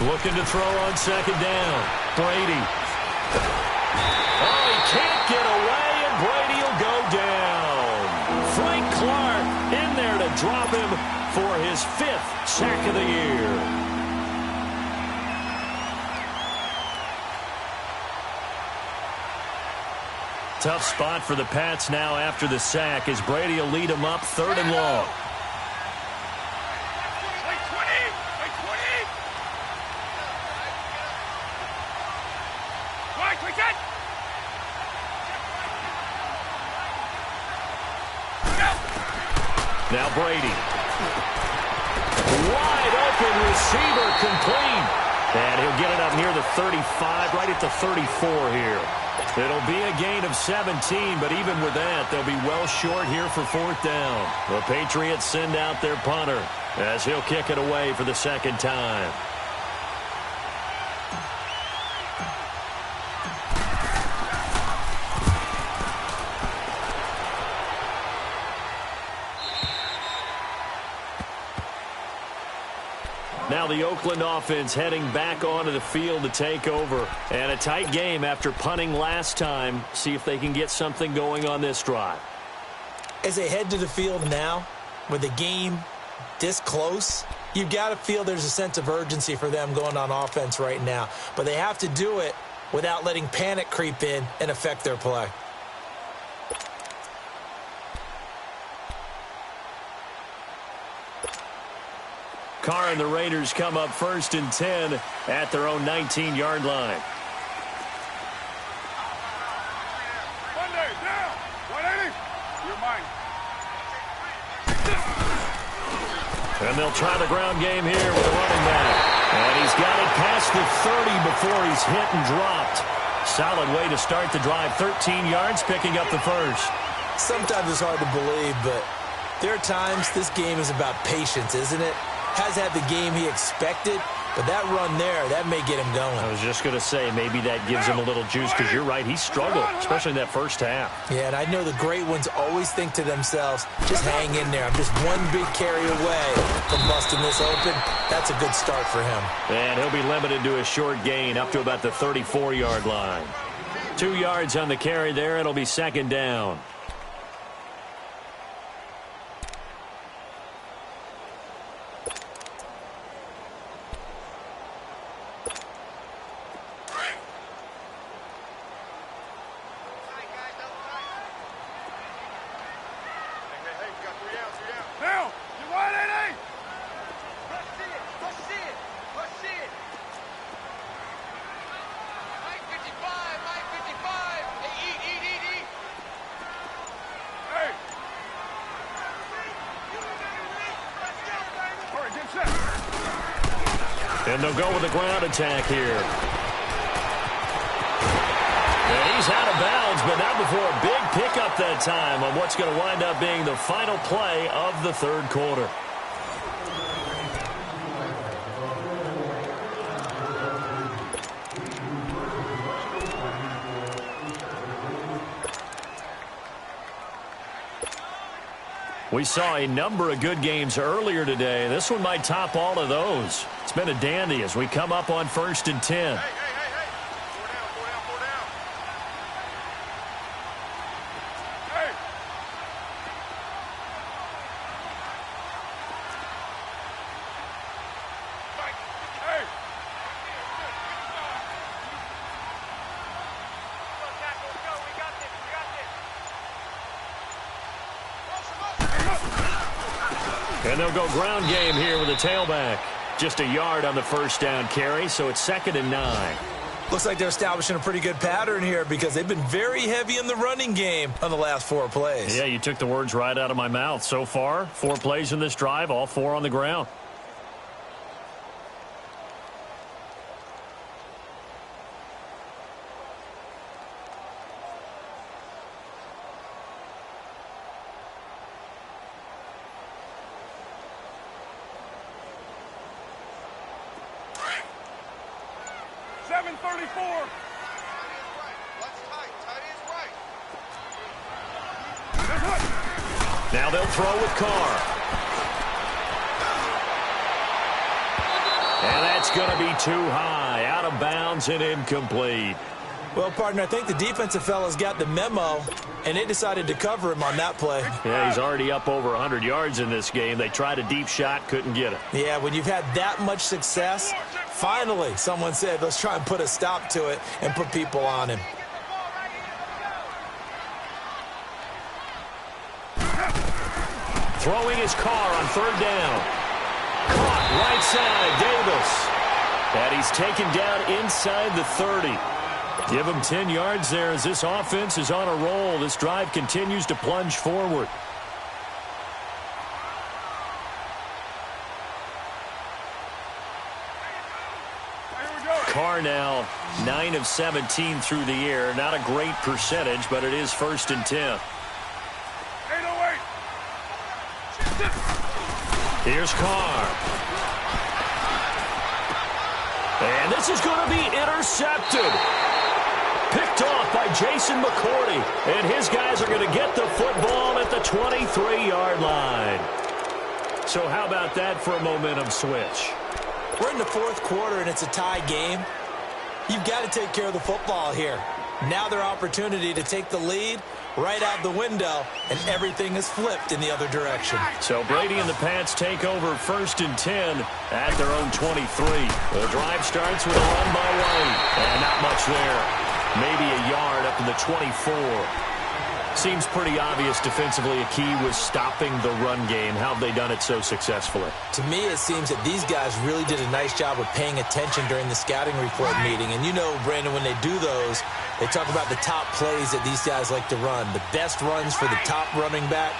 Looking to throw on second down. Brady. Oh, he can't get away, and Brady will go down. Frank Clark in there to drop him for his 5th sack of the year. Tough spot for the Pats now after the sack as Brady will lead them up 3rd and long. Now Brady. Wide open receiver complete. And he'll get it up near the 35, right at the 34 here. It'll be a gain of 17, but even with that, they'll be well short here for 4th down. The Patriots send out their punter as he'll kick it away for the 2nd time. Now the Oakland offense heading back onto the field to take over. And a tight game after punting last time. See if they can get something going on this drive. As they head to the field now, with the game this close, you've got to feel there's a sense of urgency for them going on offense right now. But they have to do it without letting panic creep in and affect their play. Carr and the Raiders come up 1st and 10 at their own 19-yard line. Monday, down. 180. You're mine. And they'll try the ground game here with a running back. And he's got it past the 30 before he's hit and dropped. Solid way to start the drive. 13 yards, picking up the first. Sometimes it's hard to believe, but there are times this game is about patience, isn't it? Has had the game he expected, but that run there, that may get him going. I was just going to say, maybe that gives him a little juice, because you're right, he struggled, especially in that first half. Yeah, and I know the great ones always think to themselves, just hang in there. I'm just one big carry away from busting this open. That's a good start for him. And he'll be limited to a short gain up to about the 34-yard line. 2 yards on the carry there. It'll be 2nd down. And they'll go with the ground attack here. And he's out of bounds, but not before a big pickup that time on what's going to wind up being the final play of the 3rd quarter. We saw a number of good games earlier today. This one might top all of those. It's been a dandy as we come up on 1st and 10. Hey. 4 down. Hey. Hey. And they'll go ground game here with a tailback. Just a yard on the 1st down carry, so it's 2nd and 9. Looks like they're establishing a pretty good pattern here because they've been very heavy in the running game on the last 4 plays. Yeah, you took the words right out of my mouth. So far, 4 plays in this drive, all 4 on the ground. Now they'll throw with Carr. And that's going to be too high, out of bounds and incomplete. Well, partner, I think the defensive fellas got the memo, and they decided to cover him on that play. Yeah, he's already up over 100 yards in this game. They tried a deep shot, couldn't get it. Yeah, when you've had that much success, finally someone said, let's try and put a stop to it and put people on him. Throwing his Carr on third down. Caught right side, Davis. And he's taken down inside the 30. Give him 10 yards there as this offense is on a roll. This drive continues to plunge forward. Carr now 9 of 17 through the air. Not a great percentage, but it is 1st and 10. Here's Carr. And this is going to be intercepted. Picked off by Jason McCourty. And his guys are going to get the football at the 23-yard line. So how about that for a momentum switch? We're in the fourth quarter, and it's a tie game. You've got to take care of the football here. Now their opportunity to take the lead right out the window, and everything is flipped in the other direction. So Brady and the Pats take over 1st and 10 at their own 23. The drive starts with a run by White, and not much there. Maybe a yard up to the 24. Seems pretty obvious defensively a key was stopping the run game. How have they done it so successfully? To me, it seems that these guys really did a nice job of paying attention during the scouting report meeting. And you know, Brandon, when they do those, they talk about the top plays that these guys like to run. The best runs for the top running back,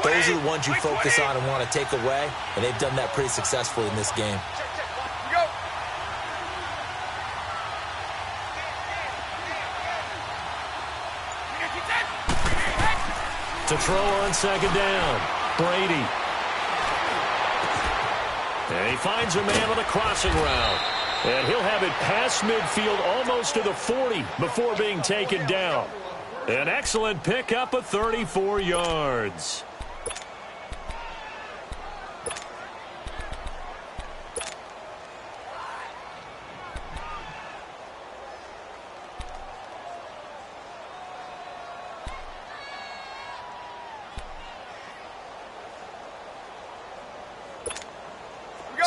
those are the ones you focus on and want to take away. And they've done that pretty successfully in this game. To throw on second down, Brady. And he finds a man on the crossing route. And he'll have it past midfield almost to the 40 before being taken down. An excellent pickup of 34 yards.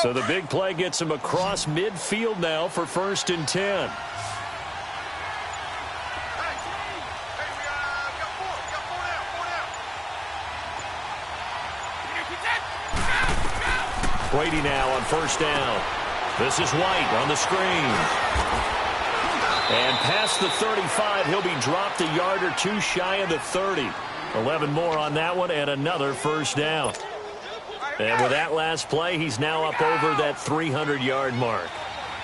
So the big play gets him across midfield now for 1st and 10. Brady now on 1st down. This is White on the screen. And past the 35, he'll be dropped a yard or two shy of the 30. 11 more on that one and another 1st down. And with that last play, he's now up over that 300-yard mark.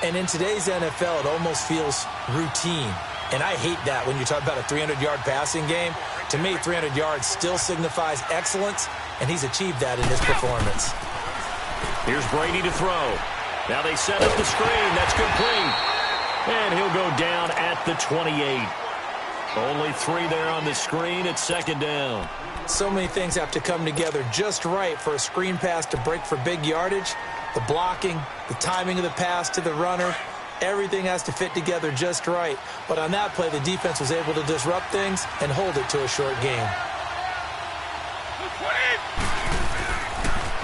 And in today's NFL, it almost feels routine. And I hate that when you talk about a 300-yard passing game. To me, 300 yards still signifies excellence, and he's achieved that in his performance. Here's Brady to throw. Now they set up the screen. That's complete. And he'll go down at the 28. Only 3 there on the screen at 2nd down. So many things have to come together just right for a screen pass to break for big yardage. The blocking, the timing of the pass to the runner, everything has to fit together just right. But on that play, the defense was able to disrupt things and hold it to a short game.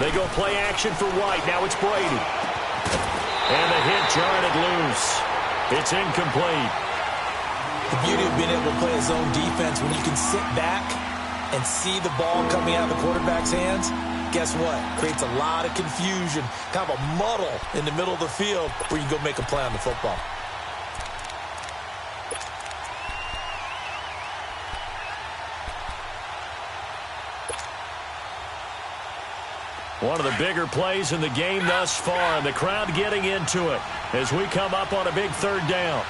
They go play action for White. Now it's Brady. And the hit jarred it loose. It's incomplete. The beauty of being able to play a zone defense when you can sit back and see the ball coming out of the quarterback's hands, guess what? Creates a lot of confusion, kind of a muddle in the middle of the field where you go make a play on the football. One of the bigger plays in the game thus far, and the crowd getting into it as we come up on a big 3rd down.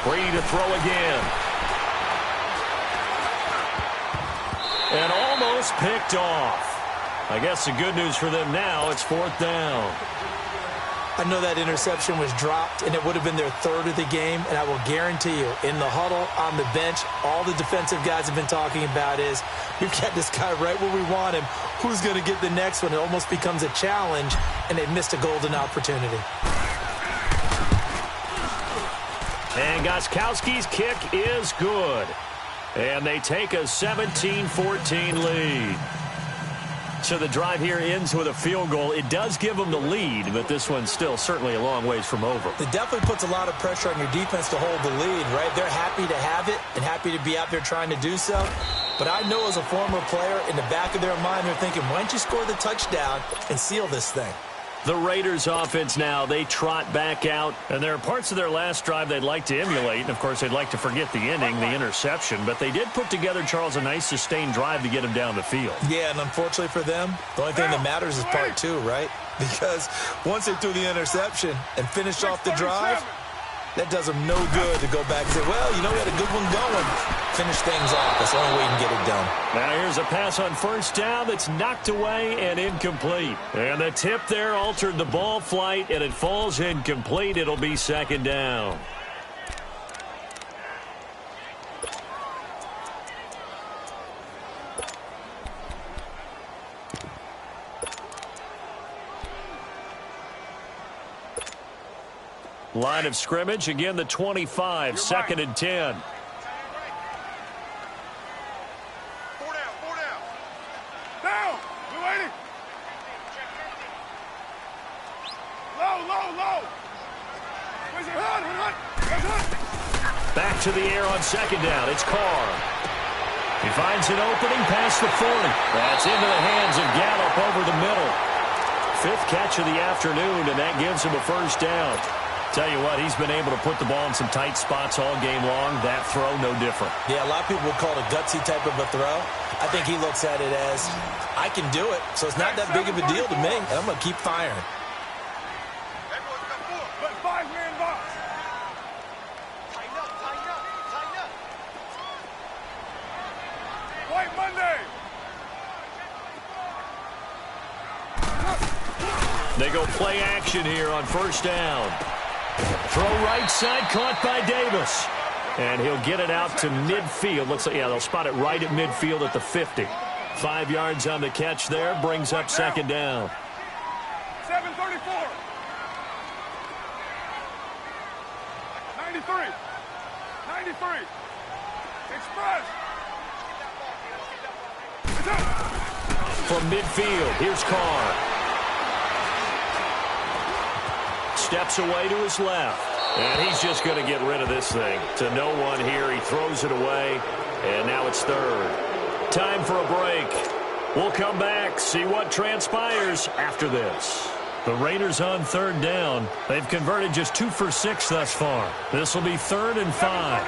Brady to throw again. And almost picked off. I guess the good news for them now, it's 4th down. I know that interception was dropped, and it would have been their third of the game, and I will guarantee you, in the huddle, on the bench, all the defensive guys have been talking about is, we've got this guy right where we want him. Who's going to get the next one? It almost becomes a challenge, and they missed a golden opportunity. And Gostkowski's kick is good. And they take a 17-14 lead. So the drive here ends with a field goal. It does give them the lead, but this one's still certainly a long ways from over. It definitely puts a lot of pressure on your defense to hold the lead, right? They're happy to have it and happy to be out there trying to do so. But I know as a former player, in the back of their mind, they're thinking, why don't you score the touchdown and seal this thing? The Raiders offense now, they trot back out. And there are parts of their last drive they'd like to emulate. And, of course, they'd like to forget the inning, the interception. But they did put together, Charles, a nice sustained drive to get him down the field. Yeah, and unfortunately for them, the only thing that matters is part two, right? Because once they threw the interception and finished off the drive, that does them no good to go back and say, well, you know, we had a good one going. Finish things off. That's the only way you can get it done. Now here's a pass on first down that's knocked away and incomplete. And the tip there altered the ball flight, and it falls incomplete. It'll be second down. Line of scrimmage, again the 25, second and 10. Back to the air on second down. It's Carr. He finds an opening past the 40. That's into the hands of Gallup over the middle. Fifth catch of the afternoon, and that gives him a first down. Tell you what, he's been able to put the ball in some tight spots all game long. That throw, no different. Yeah, a lot of people would call it a gutsy type of a throw. I think he looks at it as, I can do it, so it's not that big of a deal to me, and I'm going to keep firing. They go play action here on first down. Throw right side, caught by Davis. And he'll get it out to midfield. Looks like, yeah, they'll spot it right at midfield at the 50. 5 yards on the catch there, brings up second down. 7:34. 93. 93. Express. From midfield, here's Carr. Steps away to his left. And he's just going to get rid of this thing. To no one here. He throws it away. And now it's third. Time for a break. We'll come back, see what transpires after this. The Raiders on third down. They've converted just 2 for 6 thus far. This will be 3rd and 5.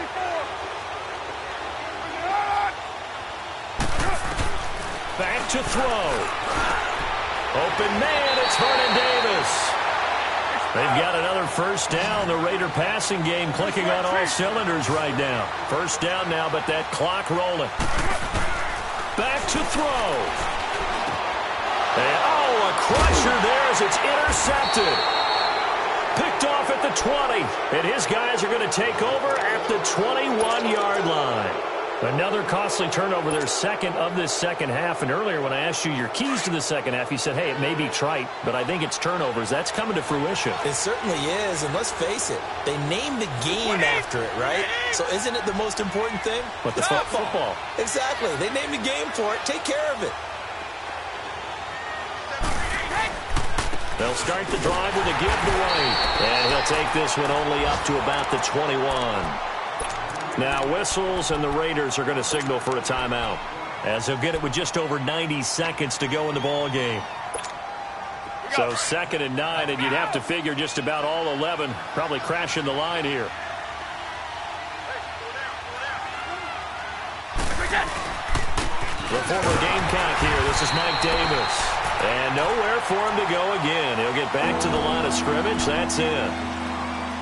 Back to throw. Open man, it's Vernon Davis. They've got another first down. The Raider passing game clicking on all cylinders right now. First down now, but that clock rolling. Back to throw. And, a crusher there as it's intercepted. Picked off at the 20. And his guys are going to take over at the 21-yard line. Another costly turnover, their second of this second half. And earlier when I asked you your keys to the second half, you said, hey, it may be trite, but I think it's turnovers. That's coming to fruition. It certainly is, and let's face it, they named the game after it, right? So isn't it the most important thing? But the football. Exactly. They named the game for it. Take care of it. They'll start the drive with a give to right. And he'll take this one only up to about the 21. Now whistles, and the Raiders are going to signal for a timeout, as they'll get it with just over 90 seconds to go in the ball game. So 2nd and 9, and you'd have to figure just about all 11 probably crashing the line here. The former Gamecock here. This is Mike Davis. And nowhere for him to go again. He'll get back to the line of scrimmage. That's it.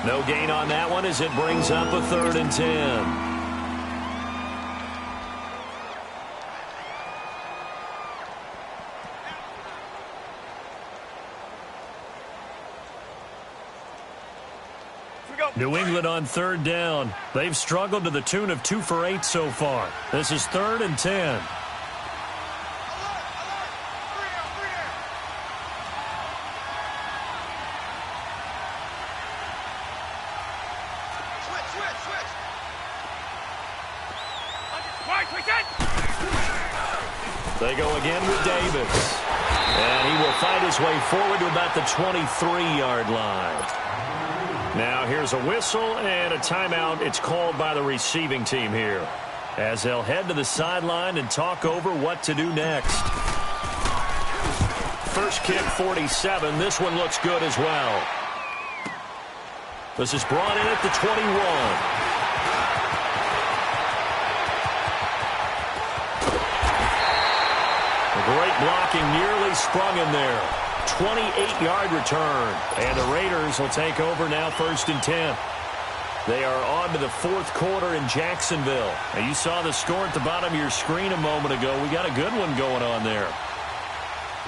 No gain on that one as it brings up a 3rd and 10. New England on third down. They've struggled to the tune of 2 for 8 so far. This is 3rd and 10. They go again with Davis. And he will fight his way forward to about the 23-yard line. Now here's a whistle and a timeout. It's called by the receiving team here, as they'll head to the sideline and talk over what to do next. First kick, 47. This one looks good as well. This is brought in at the 21. Great blocking, nearly sprung in there. 28-yard return. And the Raiders will take over now, 1st and 10. They are on to the 4th quarter in Jacksonville. Now, you saw the score at the bottom of your screen a moment ago. We got a good one going on there.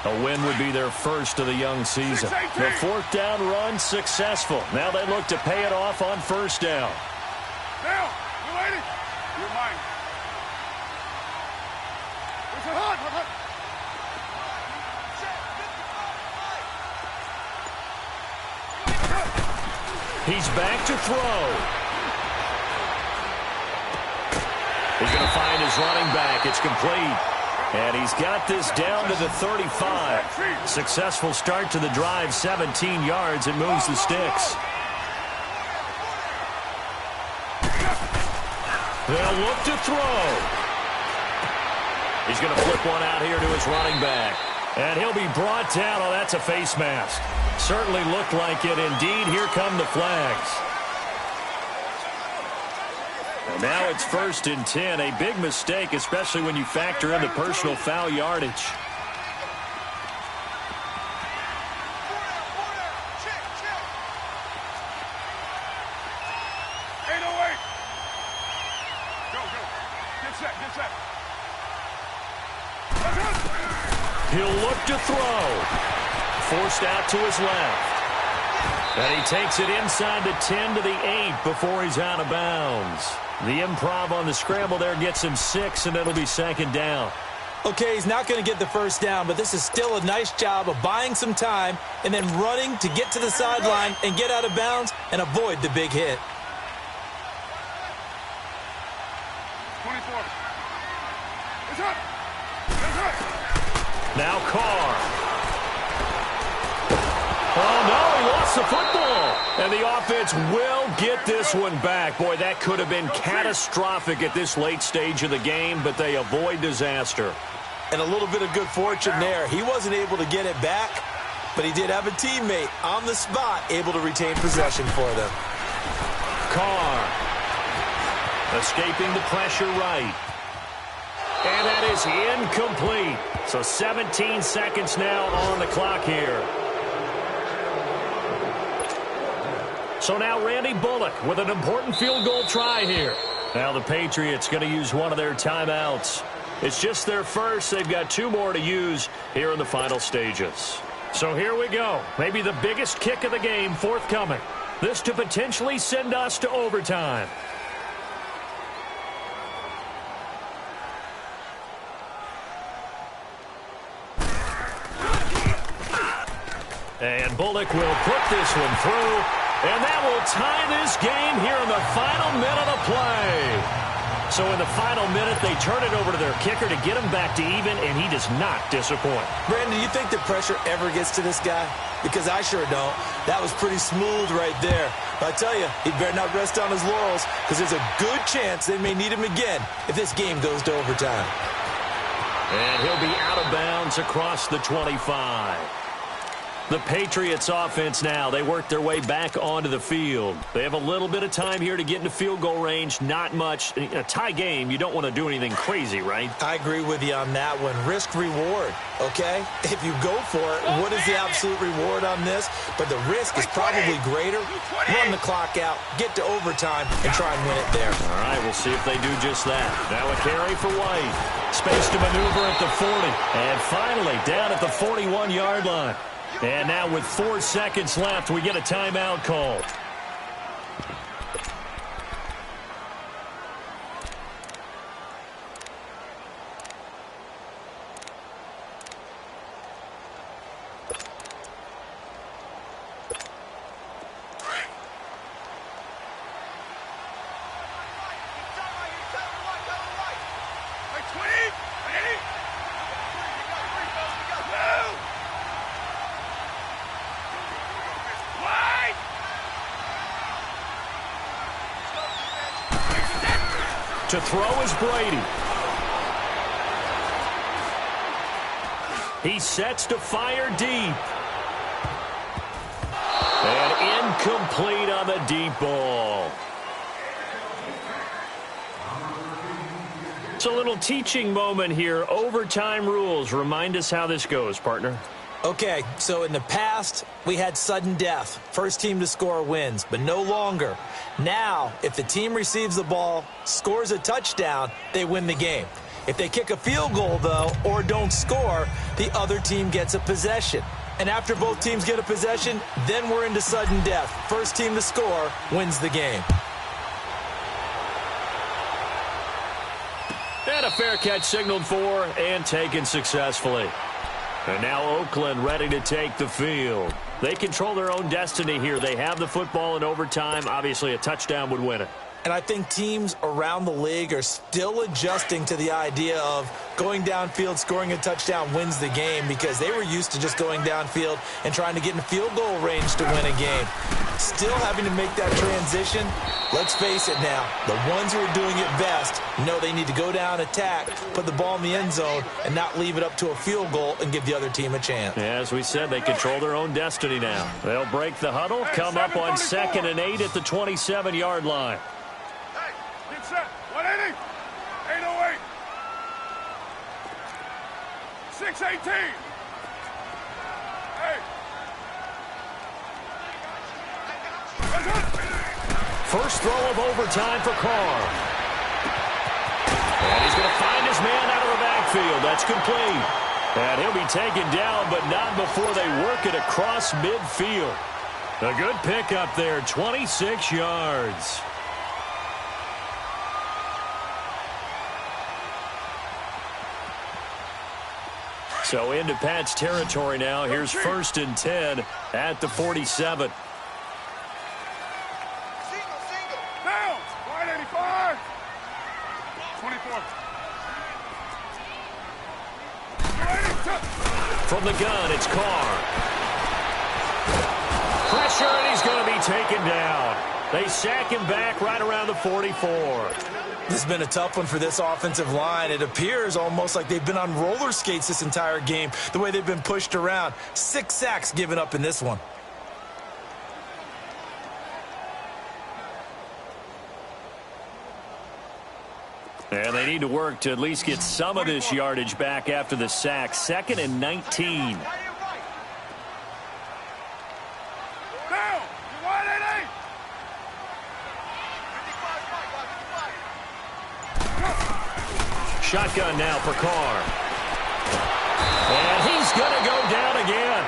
A win would be their first of the young season. The 4th down run successful. Now they look to pay it off on 1st down. Now, you waiting? You're mine. It's a hot. He's back to throw. He's going to find his running back. It's complete. And he's got this down to the 35. Successful start to the drive, 17 yards, and moves the sticks. They'll look to throw. He's going to flip one out here to his running back. And he'll be brought down. Oh, that's a face mask. Certainly looked like it. Indeed, here come the flags. And now it's 1st and 10. A big mistake, especially when you factor in the personal foul yardage. He'll look to throw. Forced out to his left. And he takes it inside the 10 to the 8 before he's out of bounds. The improv on the scramble there gets him 6, and it'll be 2nd down. Okay, he's not going to get the 1st down, but this is still a nice job of buying some time and then running to get to the sideline and get out of bounds and avoid the big hit. 24. It's up. It's up. Now Carr. Oh, no, he lost the football. And the offense will get this one back. Boy, that could have been catastrophic at this late stage of the game, but they avoid disaster. And a little bit of good fortune there. He wasn't able to get it back, but he did have a teammate on the spot able to retain possession for them. Carr escaping the pressure right. And that is incomplete. So 17 seconds now on the clock here. So now Randy Bullock with an important field goal try here. Now the Patriots going to use one of their timeouts. It's just their first. They've got 2 more to use here in the final stages. So here we go. Maybe the biggest kick of the game forthcoming. This to potentially send us to overtime. And Bullock will put this one through, and that will tie this game here in the final minute of play. So in the final minute, they turn it over to their kicker to get him back to even, and he does not disappoint. Brandon, do you think the pressure ever gets to this guy? Because I sure don't. That was pretty smooth right there. But I tell you, he better not rest on his laurels, because there's a good chance they may need him again if this game goes to overtime. And he'll be out of bounds across the 25. The Patriots offense now, they work their way back onto the field. They have a little bit of time here to get into field goal range, not much. In a tie game, you don't want to do anything crazy, right? I agree with you on that one. Risk-reward, okay? If you go for it, what is the absolute reward on this? But the risk is probably greater. Run the clock out, get to overtime, and try and win it there. All right, we'll see if they do just that. Now a carry for White. Space to maneuver at the 40. And finally, down at the 41-yard line. And now with 4 seconds left, we get a timeout call. To throw is Brady. He sets to fire deep. And incomplete on the deep ball. It's a little teaching moment here. Overtime rules. Remind us how this goes, partner. Okay, so in the past, we had sudden death. First team to score wins, but no longer. Now, if the team receives the ball, scores a touchdown, they win the game. If they kick a field goal, though, or don't score, the other team gets a possession. And after both teams get a possession, then we're into sudden death. First team to score wins the game. And a fair catch signaled for and taken successfully. And now Oakland ready to take the field. They control their own destiny here. They have the football in overtime. Obviously, a touchdown would win it. And I think teams around the league are still adjusting to the idea of going downfield, scoring a touchdown wins the game, because they were used to just going downfield and trying to get in field goal range to win a game. Still having to make that transition. Let's face it now, the ones who are doing it best know they need to go down, attack, put the ball in the end zone, and not leave it up to a field goal and give the other team a chance. As we said, they control their own destiny now. They'll break the huddle, come up on 2nd and 8 at the 27-yard line. Get set. 180. 808. 618. Hey. First throw of overtime for Carr. And he's going to find his man out of the backfield. That's complete. And he'll be taken down, but not before they work it across midfield. A good pickup there, 26 yards. So into Pat's territory now. Here's 1st and 10 at the 47. Down. 185. 24. From the gun, it's Carr. Pressure, and he's going to be taken down. They sack him back right around the 44. This has been a tough one for this offensive line. It appears almost like they've been on roller skates this entire game, the way they've been pushed around. 6 sacks given up in this one. And they need to work to at least get some of this yardage back after the sack. 2nd and 19. Down. 180. Shotgun now for Carr. And he's going to go down again.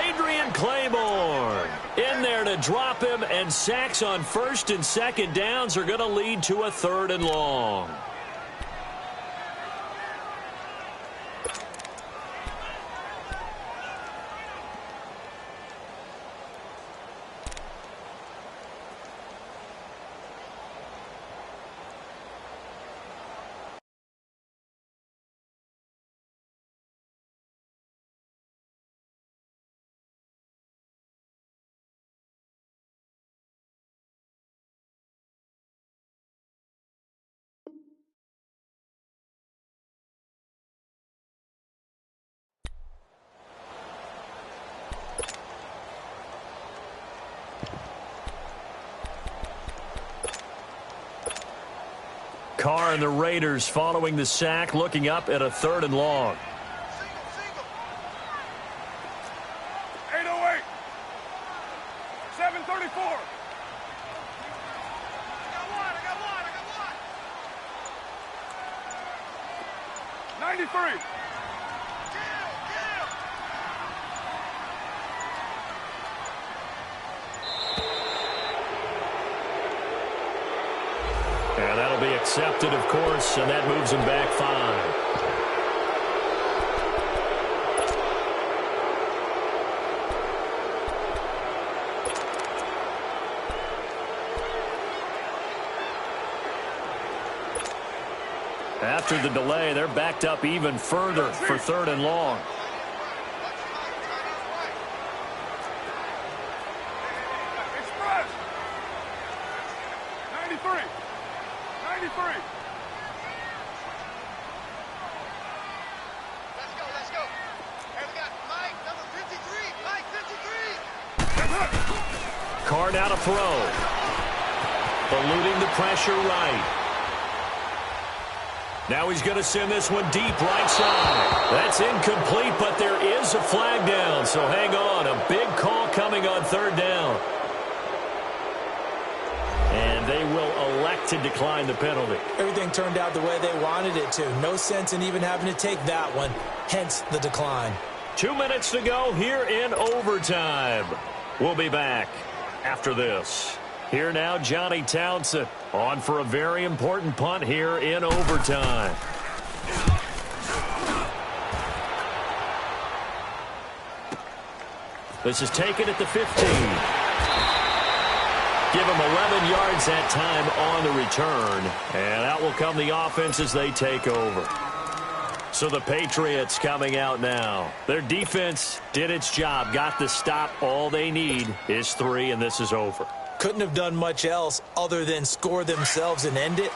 Adrian Claiborne in there to drop him, and sacks on 1st and 2nd downs are going to lead to a 3rd and long. Carr and the Raiders following the sack, looking up at a 3rd and long. 808. 734. I got one. 93. And that'll be accepted, of course, and that moves him back 5. After the delay, they're backed up even further for 3rd and long. Express. 93. 93. Carr now to throw. Eluding the pressure right. Now he's going to send this one deep right side. That's incomplete, but there is a flag down, so hang on. A big call coming on third down. And they will elect to decline the penalty. Everything turned out the way they wanted it to. No sense in even having to take that one, hence the decline. 2 minutes to go here in overtime. We'll be back after this. Here now, Johnny Townsend on for a very important punt here in overtime. This is taken at the 15. Give him 11 yards that time on the return. And out will come the offense as they take over. So the Patriots coming out now. Their defense did its job, got the stop. All they need is 3, and this is over. Couldn't have done much else other than score themselves and end it.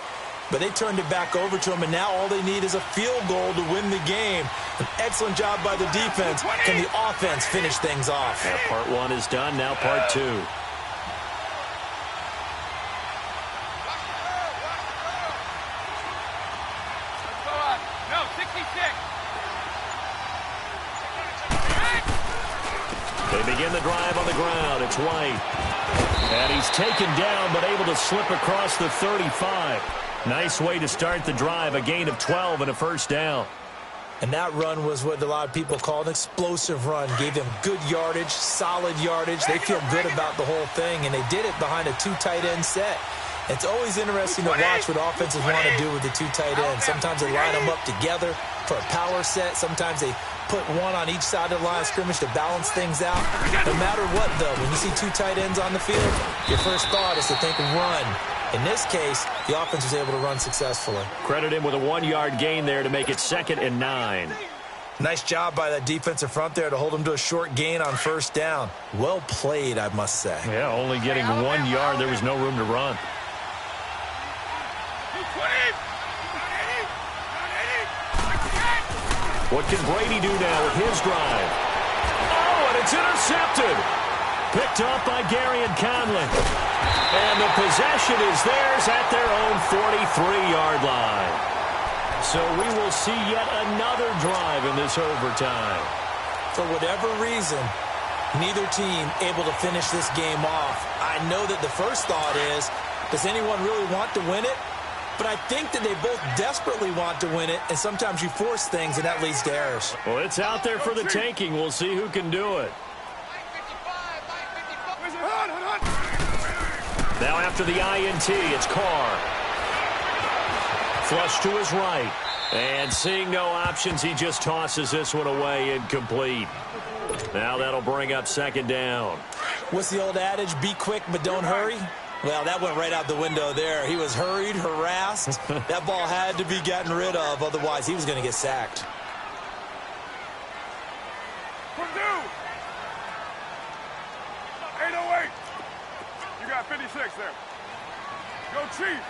But they turned it back over to them, and now all they need is a field goal to win the game. An excellent job by the defense. Can the offense finish things off? Yeah, part 1 is done, now part 2. No, 66. They begin the drive on the ground. It's White. And he's taken down, but able to slip across the 35. Nice way to start the drive. A gain of 12 and a first down. And that run was what a lot of people call an explosive run. Gave them good yardage, solid yardage. They feel good about the whole thing, and they did it behind a 2 tight end set. It's always interesting to watch what offenses want to do with the 2 tight ends. Sometimes they line them up together for a power set. Sometimes they put one on each side of the line of scrimmage to balance things out. No matter what, though, when you see 2 tight ends on the field, your first thought is to think run. In this case, the offense was able to run successfully. Credit him with a 1-yard gain there to make it 2nd and 9. Nice job by that defensive front there to hold them to a short gain on first down. Well played, I must say. Yeah, only getting 1 yard. There was no room to run. What can Brady do now with his drive? Oh, and it's intercepted. Picked up by Gary and Conley. And the possession is theirs at their own 43-yard line. So we will see yet another drive in this overtime. For whatever reason, neither team able to finish this game off. I know that the first thought is, does anyone really want to win it? But I think that they both desperately want to win it, and sometimes you force things, and that leads to errors. Well, it's out there for the taking. We'll see who can do it. Now after the INT, it's Carr. Flush to his right. And seeing no options, he just tosses this one away incomplete. Now that'll bring up 2nd down. What's the old adage? Be quick, but don't hurry. Well, that went right out the window there. He was hurried, harassed. That ball had to be gotten rid of, otherwise he was going to get sacked. Purdue! 808. You got 56 there. Go Chief.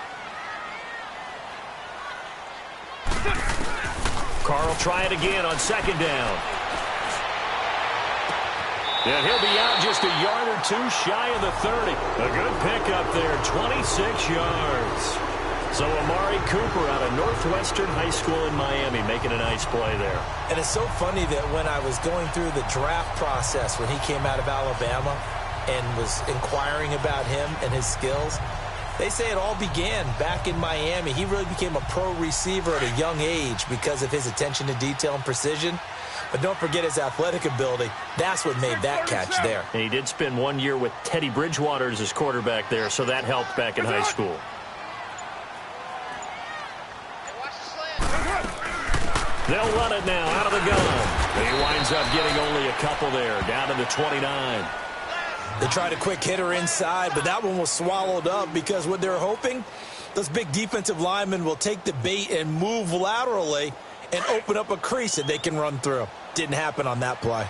Carr will try it again on 2nd down. And he'll be out just a yard or 2 shy of the 30. A good pickup there, 26 yards. So Amari Cooper out of Northwestern High School in Miami making a nice play there. And it's so funny that when I was going through the draft process when he came out of Alabama and was inquiring about him and his skills, they say it all began back in Miami. He really became a pro receiver at a young age because of his attention to detail and precision. But don't forget his athletic ability. That's what made that catch there. And he did spend 1 year with Teddy Bridgewater as his quarterback there, so that helped back in high school. They'll run it now out of the gun. He winds up getting only a couple there, down to the 29. They tried a quick hitter inside, but that one was swallowed up because what they're hoping, those big defensive linemen will take the bait and move laterally and open up a crease that they can run through. Didn't happen on that play.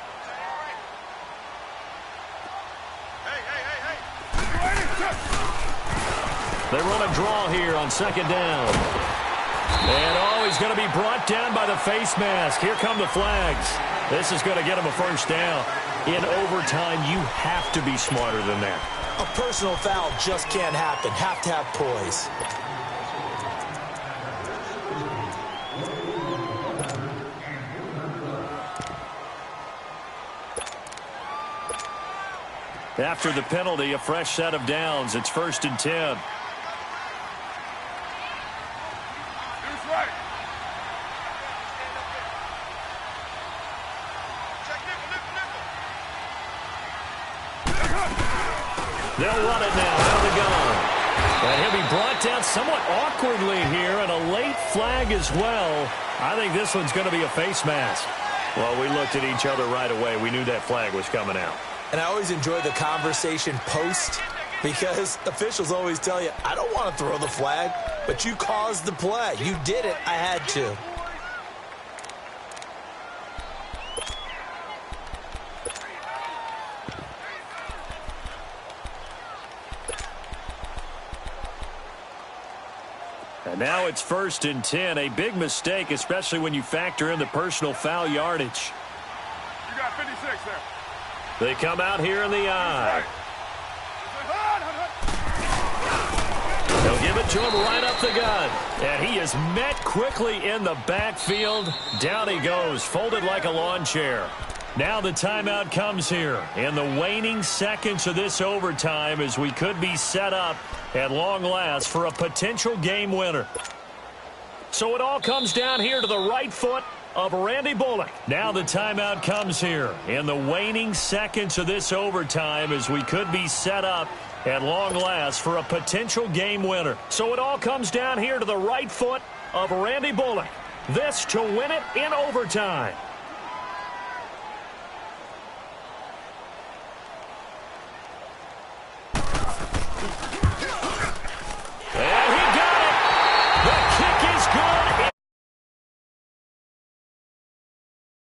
They run a draw here on 2nd down. And he's going to be brought down by the face mask. Here come the flags. This is going to get him a first down. In overtime, you have to be smarter than that. A personal foul just can't happen. Have to have poise. After the penalty, a fresh set of downs. It's 1st and 10. They'll run it now out of the gun. And he'll be brought down somewhat awkwardly here, and a late flag as well. I think this one's going to be a face mask. Well, we looked at each other right away. We knew that flag was coming out. And I always enjoy the conversation post because officials always tell you, I don't want to throw the flag, but you caused the play. You did it. I had to. And now it's 1st and 10. A big mistake, especially when you factor in the personal foul yardage. You got 56 there. They come out here in the eye. They'll give it to him right up the gut. And he is met quickly in the backfield. Down he goes, folded like a lawn chair. Now the timeout comes here in the waning seconds of this overtime as we could be set up at long last for a potential game winner. So it all comes down here to the right foot of Randy Bullock. Now the timeout comes here in the waning seconds of this overtime as we could be set up at long last for a potential game winner. So it all comes down here to the right foot of Randy Bullock. This to win it in overtime.